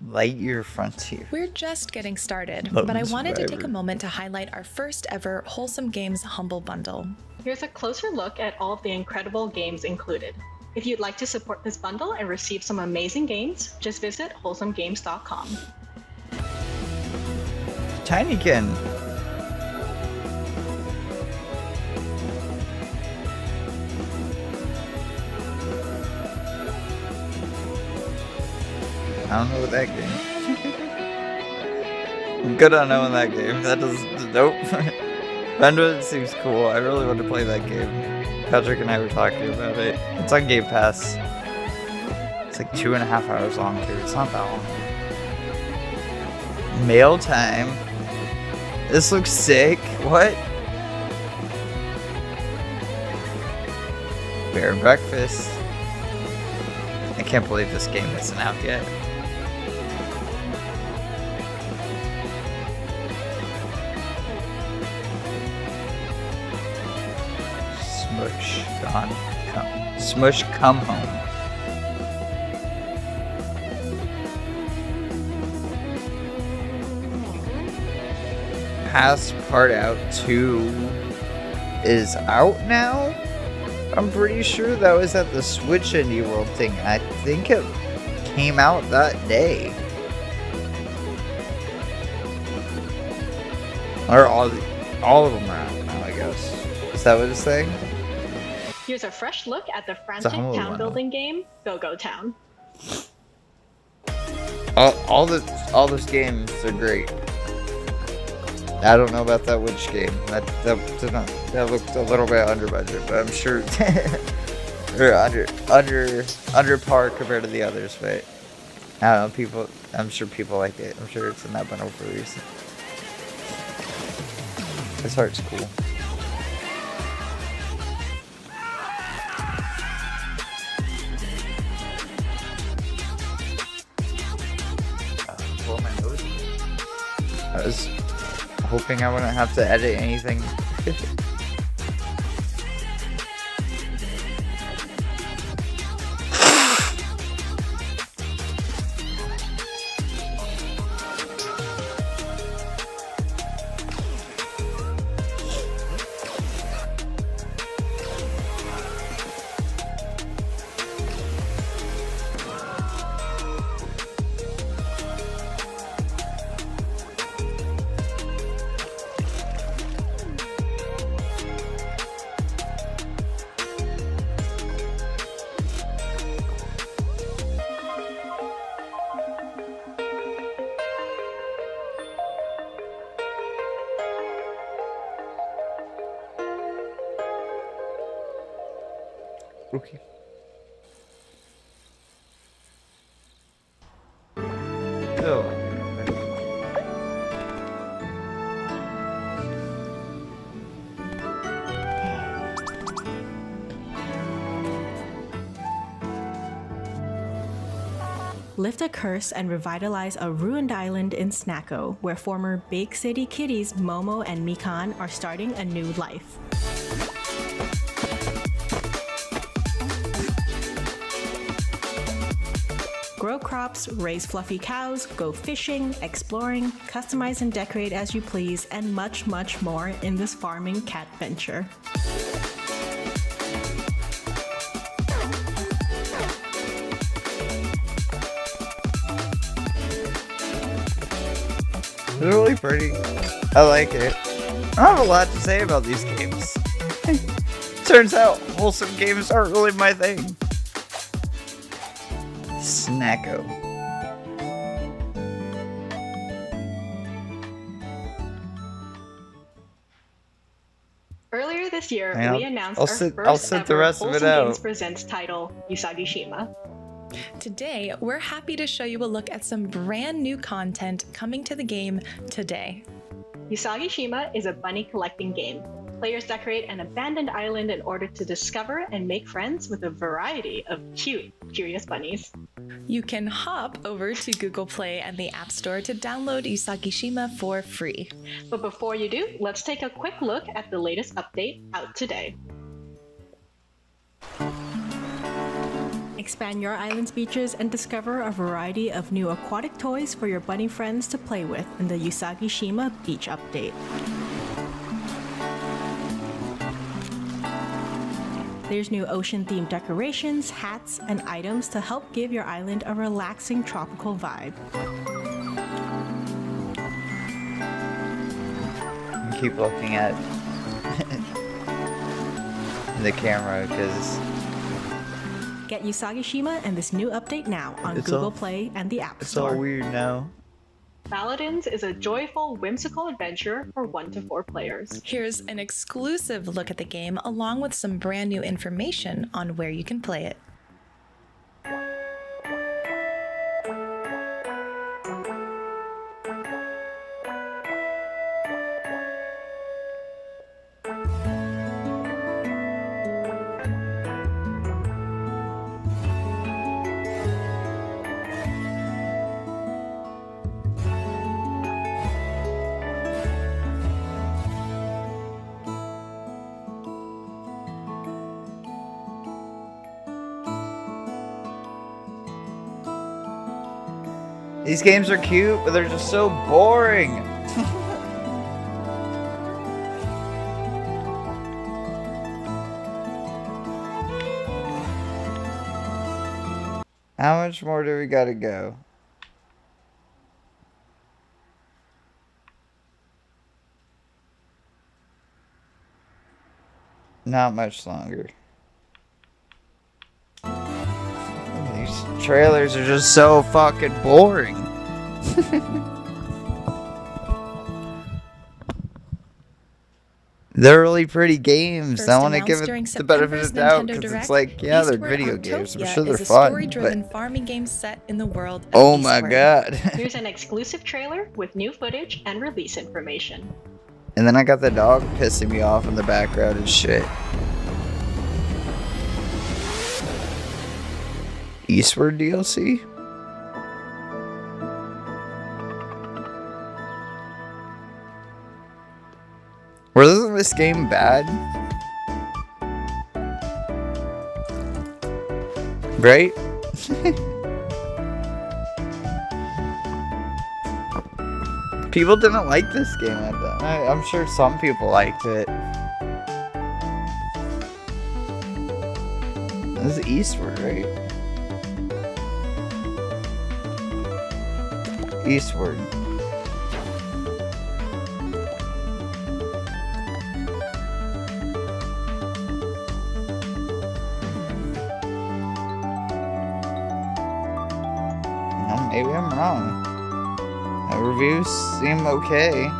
Lightyear Frontier. We're just getting started, Lone but I wanted to take Survivor. a moment to highlight our first ever Wholesome Games Humble Bundle. Here's a closer look at all of the incredible games included. If you'd like to support this bundle and receive some amazing games, just visit wholesomegames.com. Tinykin. I don't know what that game. I'm good on knowing that game. That does nope. Vendor seems cool. I really want to play that game. Patrick and I were talking about it. It's on Game Pass. It's like 2.5 hours long too. It's not that long. Mail time. This looks sick. What? Bear breakfast. I can't believe this game isn't out yet. Smush come home. Past Part Out 2 is out now? I'm pretty sure that was at the Switch Indie World thing. I think it came out that day. Or all of them are out now, I guess. Is that what it's saying? Here's a fresh look at the frantic town building game, Go-Go Town. All those games are great. I don't know about that witch game. That looked a little bit under budget, but I'm sure or under par compared to the others. But I don't know, I'm sure people like it. I'm sure it's in that bundle for a reason. This art's cool. I was hoping I wouldn't have to edit anything. Okay. Oh. Lift a curse and revitalize a ruined island in Snacko, where former Big City kitties Momo and Mikan are starting a new life. Grow crops, raise fluffy cows, go fishing, exploring, customize and decorate as you please, and much, much more in this farming cat venture. They're really pretty. I like it. I don't have a lot to say about these games. Turns out wholesome games aren't really my thing. Snacko. Earlier this year, Yeah, we announced I'll our sit first the ever rest of it Wholesome Games out. Presents title, Usagi-shima. Today, we're happy to show you a look at some brand new content coming to the game today. Usagi-shima is a bunny collecting game. Players decorate an abandoned island in order to discover and make friends with a variety of cute, curious bunnies. You can hop over to Google Play and the App Store to download Usagi-shima for free. But before you do, let's take a quick look at the latest update out today. Expand your island's beaches and discover a variety of new aquatic toys for your bunny friends to play with in the Usagi-shima Beach Update. There's new ocean-themed decorations, hats, and items to help give your island a relaxing tropical vibe. Keep looking at the camera because Get Usagi-shima and this new update now on It's Google all- Play and the App it's Store. all weird now. Paladins is a joyful, whimsical adventure for 1 to 4 players. Here's an exclusive look at the game along with some brand new information on where you can play it. These games are cute, but they're just so boring. How much more do we gotta go? Not much longer. These trailers are just so fucking boring. They're really pretty games. First I want to announced give during it the benefit of September's the doubt Nintendo because it's Direct, like, yeah, they're Eastward video games. I'm Autopia sure they're is a fun. story-driven But farming game set in the world of oh my Eastward. god. Here's an exclusive trailer with new footage and release information. And then I got the dog pissing me off in the background and shit. Eastward DLC? Wasn't this game bad? Right? People didn't like this game at that. I'm sure some people liked it. This is Eastward, right? Eastward. Well, maybe I'm wrong. The reviews seem okay.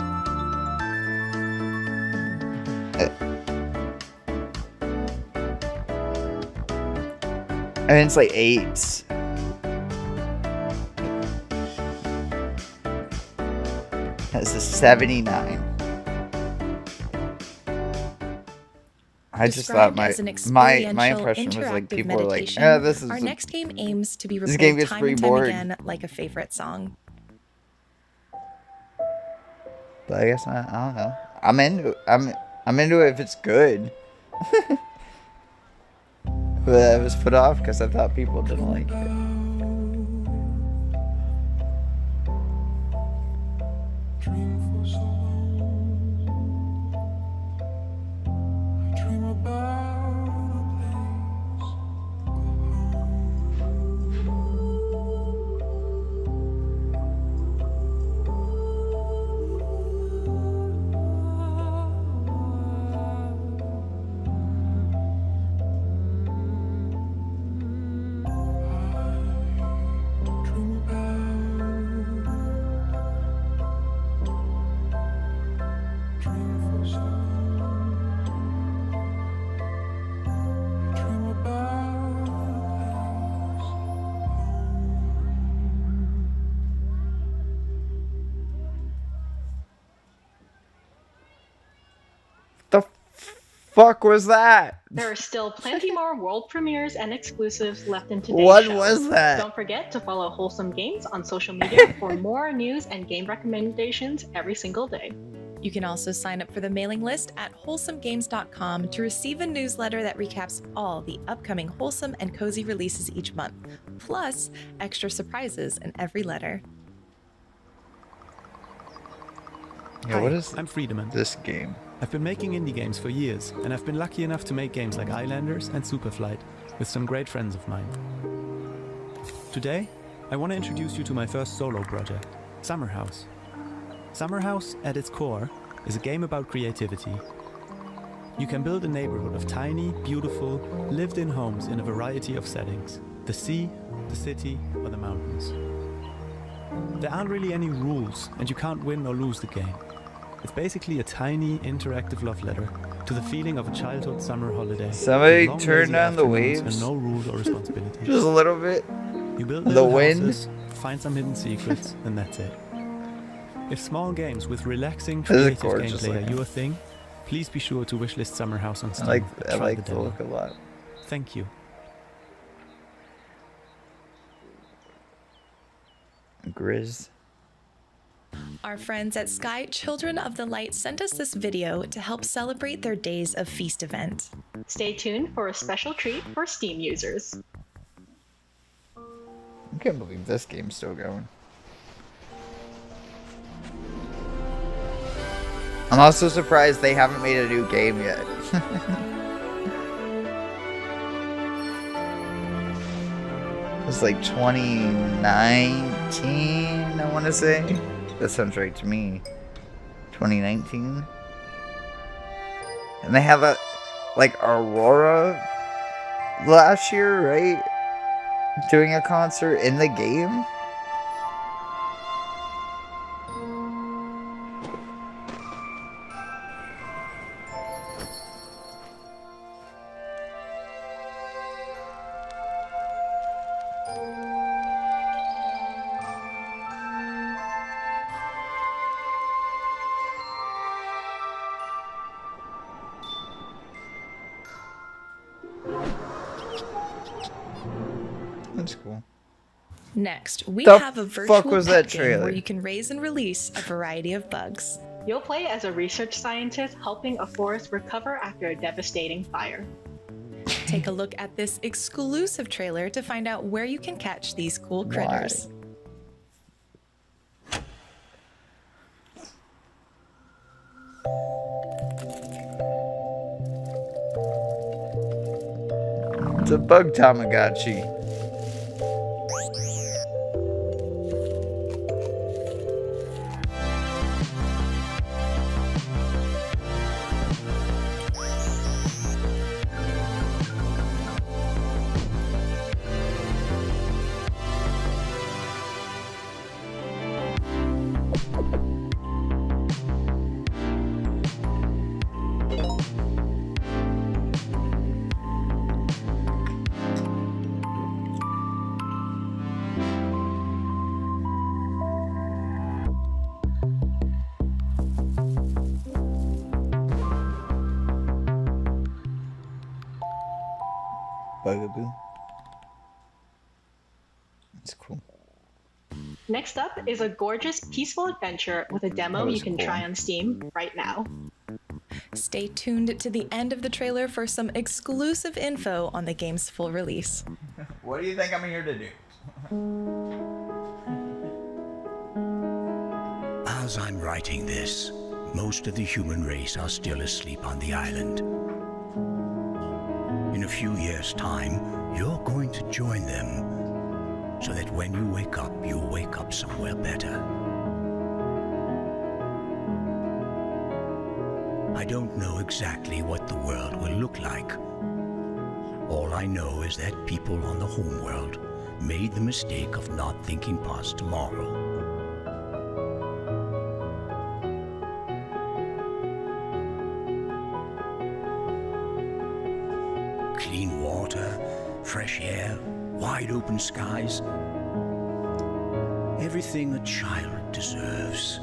And it's like 8. That's a 79. I just thought my impression was like people were like, this is our next game aims to be this game replayed gets time pretty and time boring. again like a favorite song. But I guess I don't know. I'm into it if it's good. But I was put off because I thought people didn't like it. Fuck was that? There are still plenty more world premieres and exclusives left in today's What show. was that? Don't forget to follow Wholesome Games on social media for more news and game recommendations every single day. You can also sign up for the mailing list at wholesomegames.com to receive a newsletter that recaps all the upcoming wholesome and cozy releases each month, plus extra surprises in every letter. Yeah, what is I'm Friedemann. this game? I've been making indie games for years, and I've been lucky enough to make games like Islanders and Superflight with some great friends of mine. Today, I want to introduce you to my first solo project, Summer House. Summer House, at its core, is a game about creativity. You can build a neighborhood of tiny, beautiful, lived-in homes in a variety of settings: the sea, the city, or the mountains. There aren't really any rules, and you can't win or lose the game. It's basically a tiny, interactive love letter to the feeling of a childhood summer holiday. Somebody with long, turn lazy down the afternoons waves. and no rules or responsibilities. Just a little bit. You build The little wind. houses, find some hidden secrets, and that's it. If small games with relaxing, This is creative gorgeous gameplay are looking. your thing, please be sure to wishlist Summer House on Steam. I and try like the demo. look a lot. Thank you. Grizz. Our friends at Sky Children of the Light sent us this video to help celebrate their Days of Feast event. Stay tuned for a special treat for Steam users. I can't believe this game's still going. I'm also surprised they haven't made a new game yet. It's like 2019, I want to say. That sounds right to me. 2019. And they have a, like, Aurora last year, right? Doing a concert in the game? That's cool. Next, we The have a fuck virtual was pet that game trailer? where you can raise and release a variety of bugs. You'll play as a research scientist helping a forest recover after a devastating fire. Take a look at this exclusive trailer to find out where you can catch these cool critters. It's a bug Tamagotchi. Bugaboo. That's cool. Next up is a gorgeous, peaceful adventure with a demo you can try on Steam right now. Stay tuned to the end of the trailer for some exclusive info on the game's full release. What do you think I'm here to do? As I'm writing this, most of the human race are still asleep on the island. In a few years' time, you're going to join them, so that when you wake up, you'll wake up somewhere better. I don't know exactly what the world will look like. All I know is that people on the homeworld made the mistake of not thinking past tomorrow. Clean water, fresh air, wide open skies. Everything a child deserves.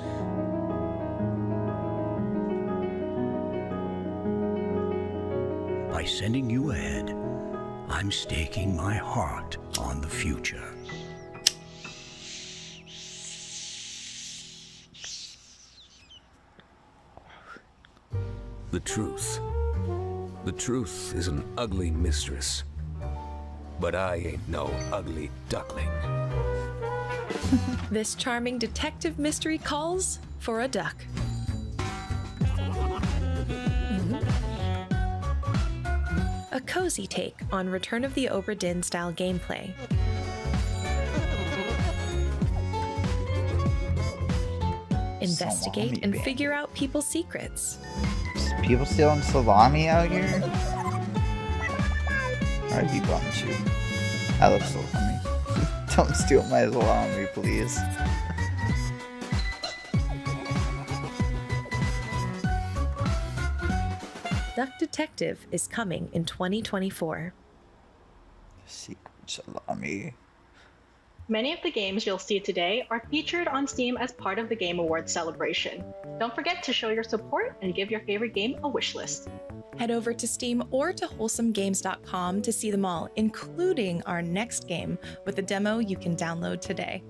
By sending you ahead, I'm staking my heart on the future. The truth. The truth is an ugly mistress. But I ain't no ugly duckling. This charming detective mystery calls for a duck. A cozy take on Return of the Obra Dinn style gameplay. Investigate and figure out people's secrets. People stealing salami out here? I'd be bummed too. I love salami. Don't steal my salami, please. Duck Detective is coming in 2024. Secret salami. Many of the games you'll see today are featured on Steam as part of the Game Awards celebration. Don't forget to show your support and give your favorite game a wishlist. Head over to Steam or to wholesomegames.com to see them all, including our next game with a demo you can download today.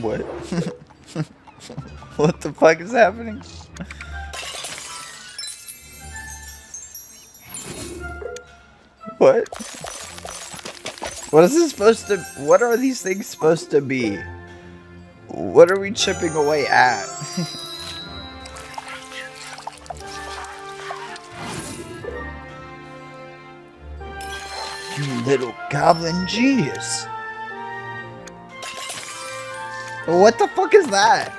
What? What the fuck is happening? What? What is this supposed to... What are these things supposed to be? What are we chipping away at? You little goblin genius. What the fuck is that?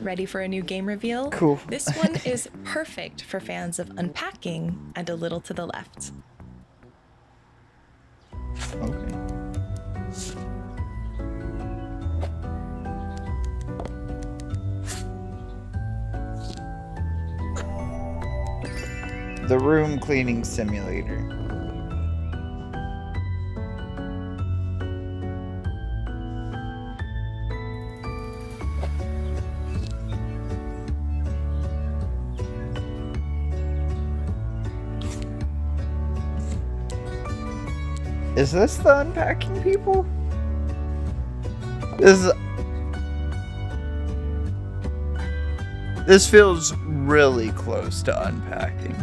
Ready for a new game reveal? Cool. This one is perfect for fans of unpacking and a little to the left. Okay. The room cleaning simulator. Is this the unpacking people? This feels really close to unpacking.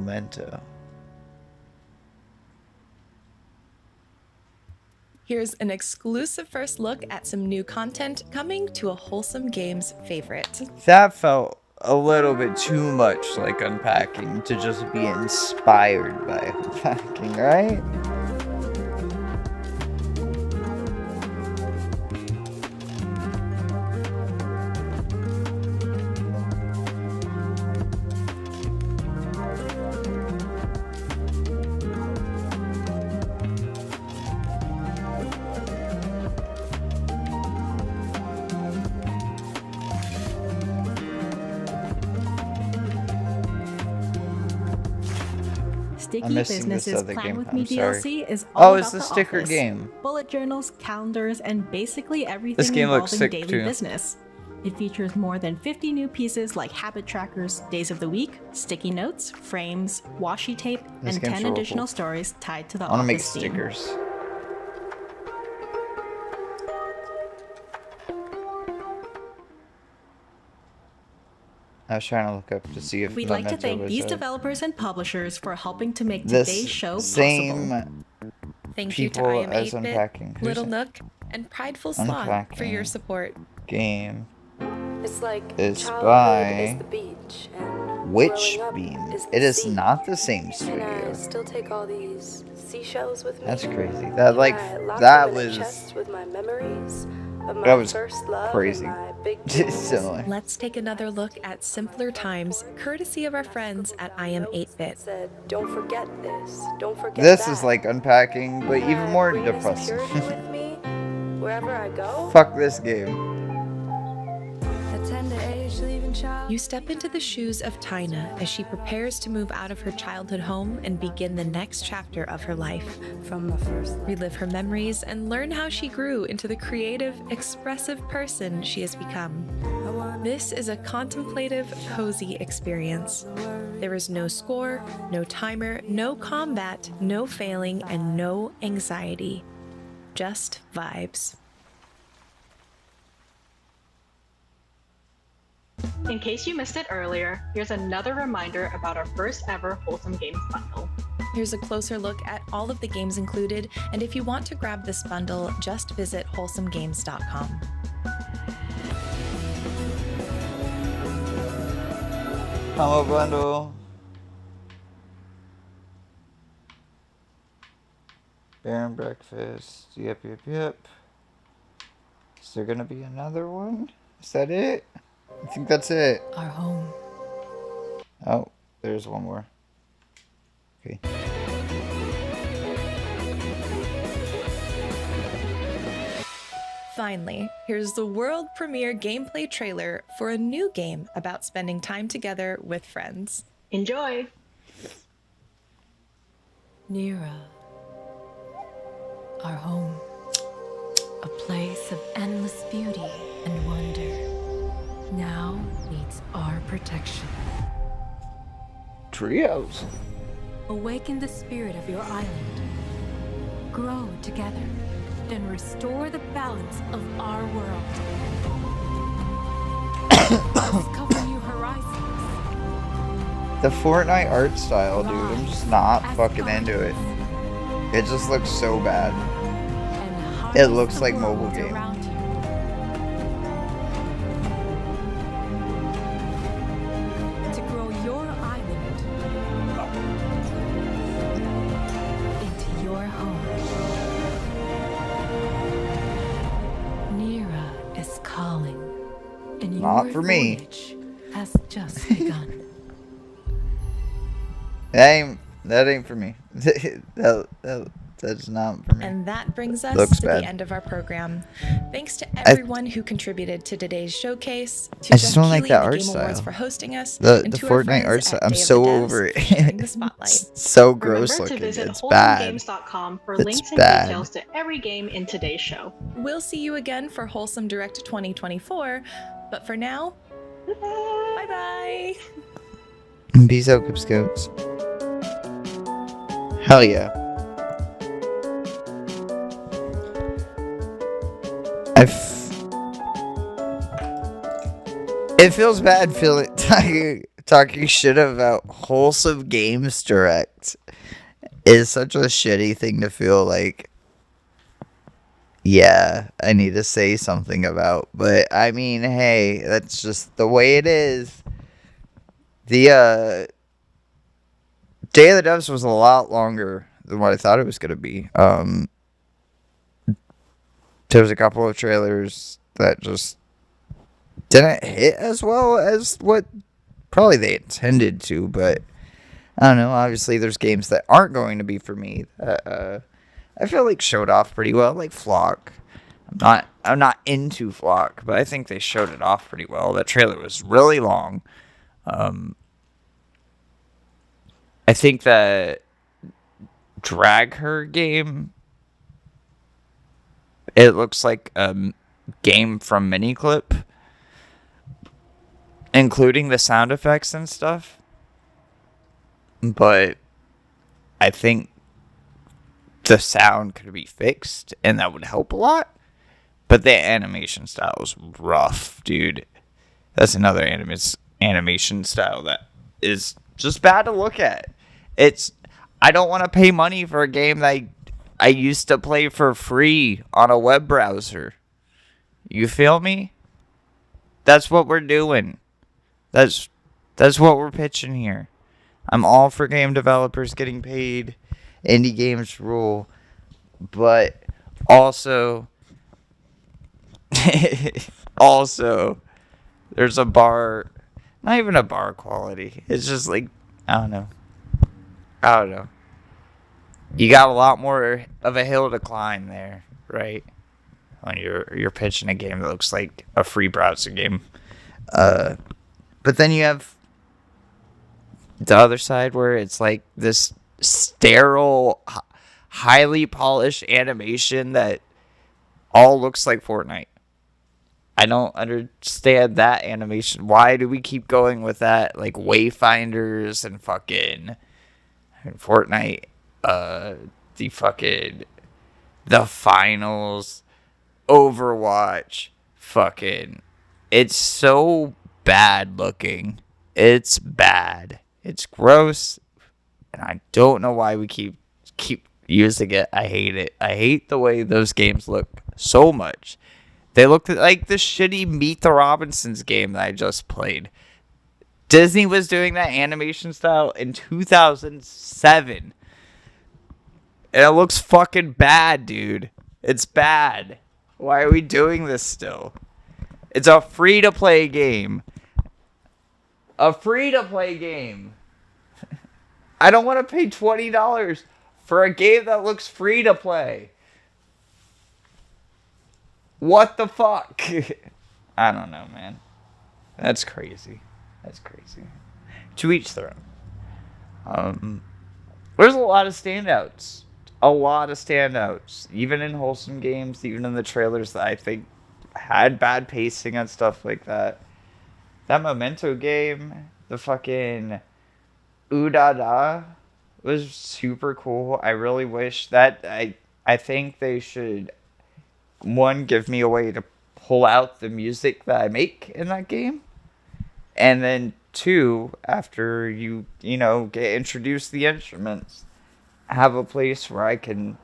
Memento. Here's an exclusive first look at some new content coming to a Wholesome Games favorite. That felt a little bit too much like unpacking to just be inspired by unpacking, right? Sticky Business's Plan With Me DLC is Oh, all it's about the sticker office. game. Bullet journals, calendars, and basically everything This game looks involving sick, daily too. business. It features more than 50 new pieces like habit trackers, days of the week, sticky notes, frames, washi tape, This and game's 10 real additional cool. stories tied to the I want to make office theme. stickers. I was trying to look up to see if We'd like to Memento thank was these a- developers and publishers for helping to make this today's show same possible. Thank you to people I Am as 8-Bit, Unpacking. Who's Little it? Nook, and Prideful Sloth for your Unpacking. support. Game It's like is childhood by is the beach and Witch growing up Beam. is the It is sea. not the same And I studio. still take all these seashells with me. That's crazy. That like I lock that them in a was chest with my memories of my that was first love crazy. and my big dreams. Similar. Let's take another look at simpler times, courtesy of our friends at I Am 8-Bit. Said, don't forget this. Don't forget This that. is like unpacking, but And even I more bring this depressing. purity with me wherever I go. Fuck this game. A tender age, leaving child. You step into the shoes of Tina as she prepares to move out of her childhood home and begin the next chapter of her life. From the first Relive her memories and learn how she grew into the creative, expressive person she has become. This is a contemplative, cozy experience. There is no score, no timer, no combat, no failing, and no anxiety. Just vibes. In case you missed it earlier, here's another reminder about our first ever Wholesome Games bundle. Here's a closer look at all of the games included, and if you want to grab this bundle, just visit wholesomegames.com. Combo bundle. Bear and breakfast. Yep. Is there gonna be another one? Is that it? I think that's it. Our home. Oh, there's one more. Okay. Finally, here's the world premiere gameplay trailer for a new game about spending time together with friends. Enjoy! Nira. Our home. A place of endless beauty and wonder. Now needs our protection. Trios. Awaken the spirit of your island. Grow together. Then restore the balance of our world. Discover new horizons. The Fortnite art style, dude. I'm just not fucking into it. It just looks so bad. It looks like mobile game. To grow your island into your home. Nira is calling, and Not your for me. voyage has just begun. That ain't for me. That's not for me. And that brings us Looks to bad. the end of our program. Thanks to everyone who contributed to today's showcase, to I just don't Jeff like Keighley that and the art Game Awards style. for hosting us, The and to our Fortnite friends art at style. I'm Day of so the Devs over it. for sharing the spotlight. So gross Remember to looking. visit It's bad. wholesomegames.com for It's links and bad. details to every game in today's show. We'll see you again for Wholesome Direct 2024, but for now, bye-bye. Peace out, Cub Scouts. Hell yeah. It feels bad talking shit about Wholesome Games Direct is such a shitty thing to feel like, yeah, I need to say something about. But, I mean, hey, that's just the way it is. The, Day of the Devs was a lot longer than what I thought it was going to be. There was a couple of trailers that just didn't hit as well as what probably they intended to, but I don't know. Obviously, there's games that aren't going to be for me that I feel like showed off pretty well, like Flock. I'm not into Flock, but I think they showed it off pretty well. That trailer was really long. I think that Drag Her game, it looks like a game from Miniclip, including the sound effects and stuff. But I think the sound could be fixed, and that would help a lot. But the animation style is rough, dude. That's another animation style that is just bad to look at. I don't want to pay money for a game that I used to play for free on a web browser. You feel me? That's what we're doing. That's what we're pitching here. I'm all for game developers getting paid. Indie games rule. But also there's a bar, not even a bar quality. It's just like, I don't know. You got a lot more of a hill to climb there, right? When you're pitching a game that looks like a free browser game. But then you have the other side where it's like this sterile, highly polished animation that all looks like Fortnite. I don't understand that animation. Why do we keep going with that? Like Wayfinders and fucking Fortnite, the finals, Overwatch, it's so bad looking. It's bad. It's gross, and I don't know why we keep using it. I hate it. I hate the way those games look so much. They look like the shitty Meet the Robinsons game that I just played. Disney was doing that animation style in 2007. And it looks fucking bad, dude. It's bad. Why are we doing this still? It's a free-to-play game. A free-to-play game. I don't want to pay $20 for a game that looks free-to-play. What the fuck? I don't know, man. That's crazy. To each their own. There's a lot of standouts. Even in Wholesome games, even in the trailers that I think had bad pacing and stuff like that. That Memento game, the fucking Udada, was super cool. I really wish that I think they should, one, give me a way to pull out the music that I make in that game. And then two, after you get introduced to the instruments, have a place where I can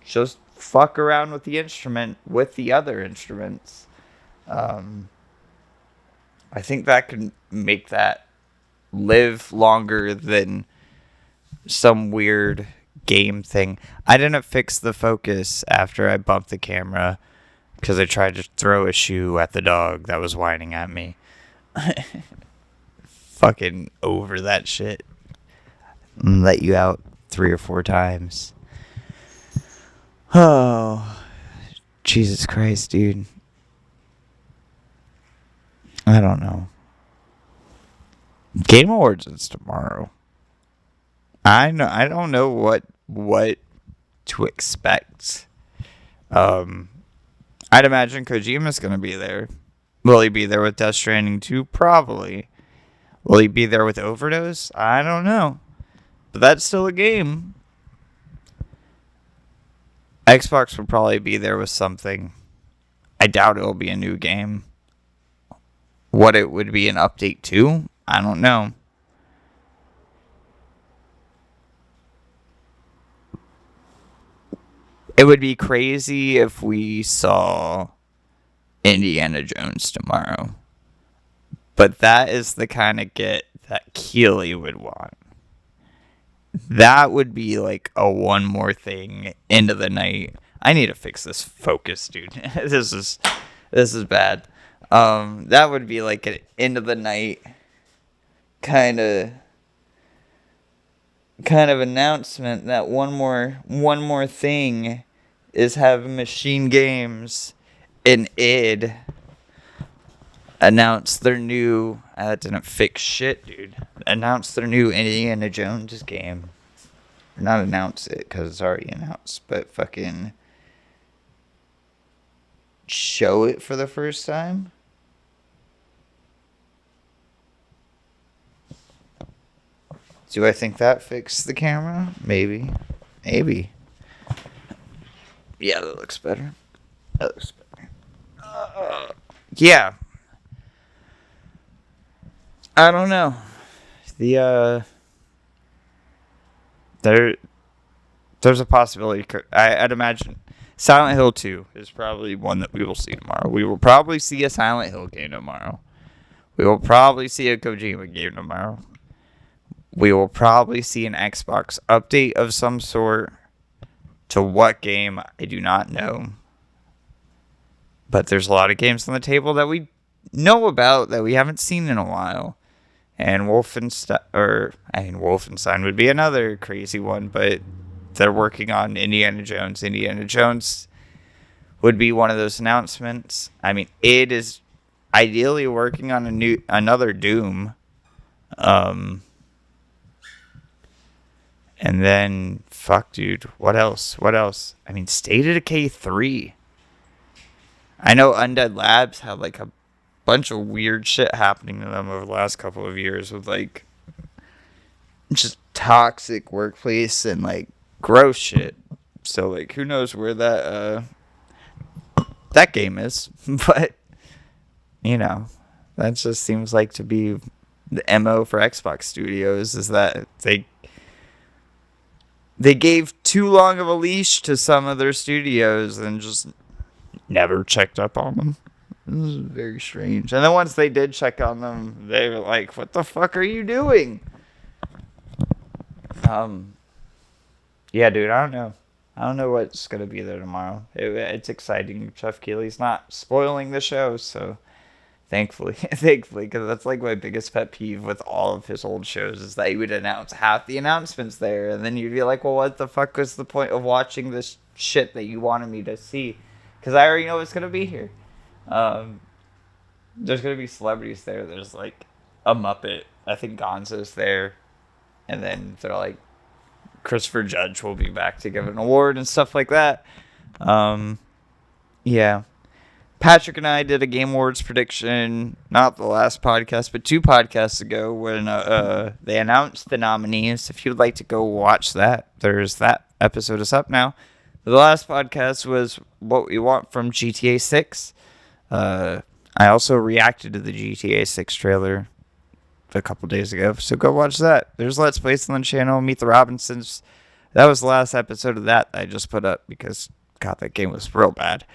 just fuck around with the instrument with the other instruments. I think that can make that live longer than some weird game thing. I didn't fix the focus after I bumped the camera because I tried to throw a shoe at the dog that was whining at me. Fucking over that shit. Let you out 3 or 4 times. Oh, Jesus Christ, dude. I don't know. Game Awards is tomorrow. I don't know what to expect. I'd imagine Kojima's gonna be there. Will he be there with Death Stranding 2? Probably. Will he be there with Overdose? I don't know. But that's still a game. Xbox will probably be there with something. I doubt it will be a new game. What it would be an update to, I don't know. It would be crazy if we saw Indiana Jones tomorrow. But that is the kind of get that Keely would want. That would be like a one more thing into the night. I need to fix this focus, dude. This is bad. That would be like an end of the night kind of announcement that one more thing is having Machine Games and id announce their new that didn't fix shit, dude. Announce their new Indiana Jones game. Not announce it because it's already announced, but fucking show it for the first time. Do I think that fixed the camera? Maybe. Yeah, that looks better. Yeah. I don't know. There's a possibility. I'd imagine Silent Hill 2 is probably one that we will see tomorrow. We will probably see a Silent Hill game tomorrow. We will probably see a Kojima game tomorrow. We will probably see an Xbox update of some sort. To what game, I do not know. But there's a lot of games on the table that we know about that we haven't seen in a while. And Wolfenstein would be another crazy one, but they're working on Indiana Jones. Indiana Jones would be one of those announcements. I mean, it is ideally working on another Doom. And then, fuck, dude, what else? I mean, State of Decay 3. I know Undead Labs had, like, a bunch of weird shit happening to them over the last couple of years with, like, just toxic workplace and, like, gross shit. So, like, who knows where that game is. But, you know, that just seems like to be the MO for Xbox Studios, is that they gave too long of a leash to some of their studios and just never checked up on them. This is very strange. And then once they did check on them, they were like, what the fuck are you doing? Yeah, dude, I don't know. I don't know what's going to be there tomorrow. It's exciting. Jeff Keighley's not spoiling the show, so thankfully, because that's like my biggest pet peeve with all of his old shows, is that he would announce half the announcements there, and then you'd be like, well, what the fuck was the point of watching this shit that you wanted me to see? Because I already know it's going to be here. There's going to be celebrities there. There's like a Muppet. I think Gonzo's there. And then they're like, Christopher Judge will be back to give an award and stuff like that. Yeah. Patrick and I did a Game Awards prediction, not the last podcast, but 2 podcasts ago, when they announced the nominees. If you would like to go watch that, there's that episode is up now. The last podcast was what we want from GTA 6. I also reacted to the GTA 6 trailer a couple days ago, so go watch that. There's Let's Plays on the channel, Meet the Robinsons. That was the last episode of that I just put up because, God, that game was real bad.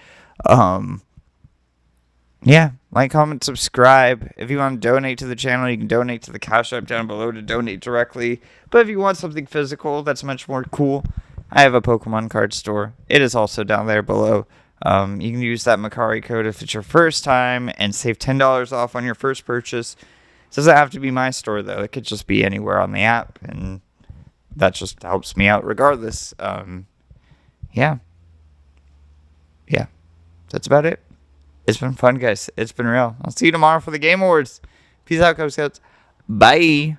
Yeah, like, comment, subscribe. If you want to donate to the channel, you can donate to the Cash App down below to donate directly. But if you want something physical that's much more cool, I have a Pokemon card store. It is also down there below. You can use that Mercari code if it's your first time and save $10 off on your first purchase. It doesn't have to be my store, though. It could just be anywhere on the app, and that just helps me out regardless. Yeah. That's about it. It's been fun, guys. It's been real. I'll see you tomorrow for the Game Awards. Peace out, Cub Scouts. Bye.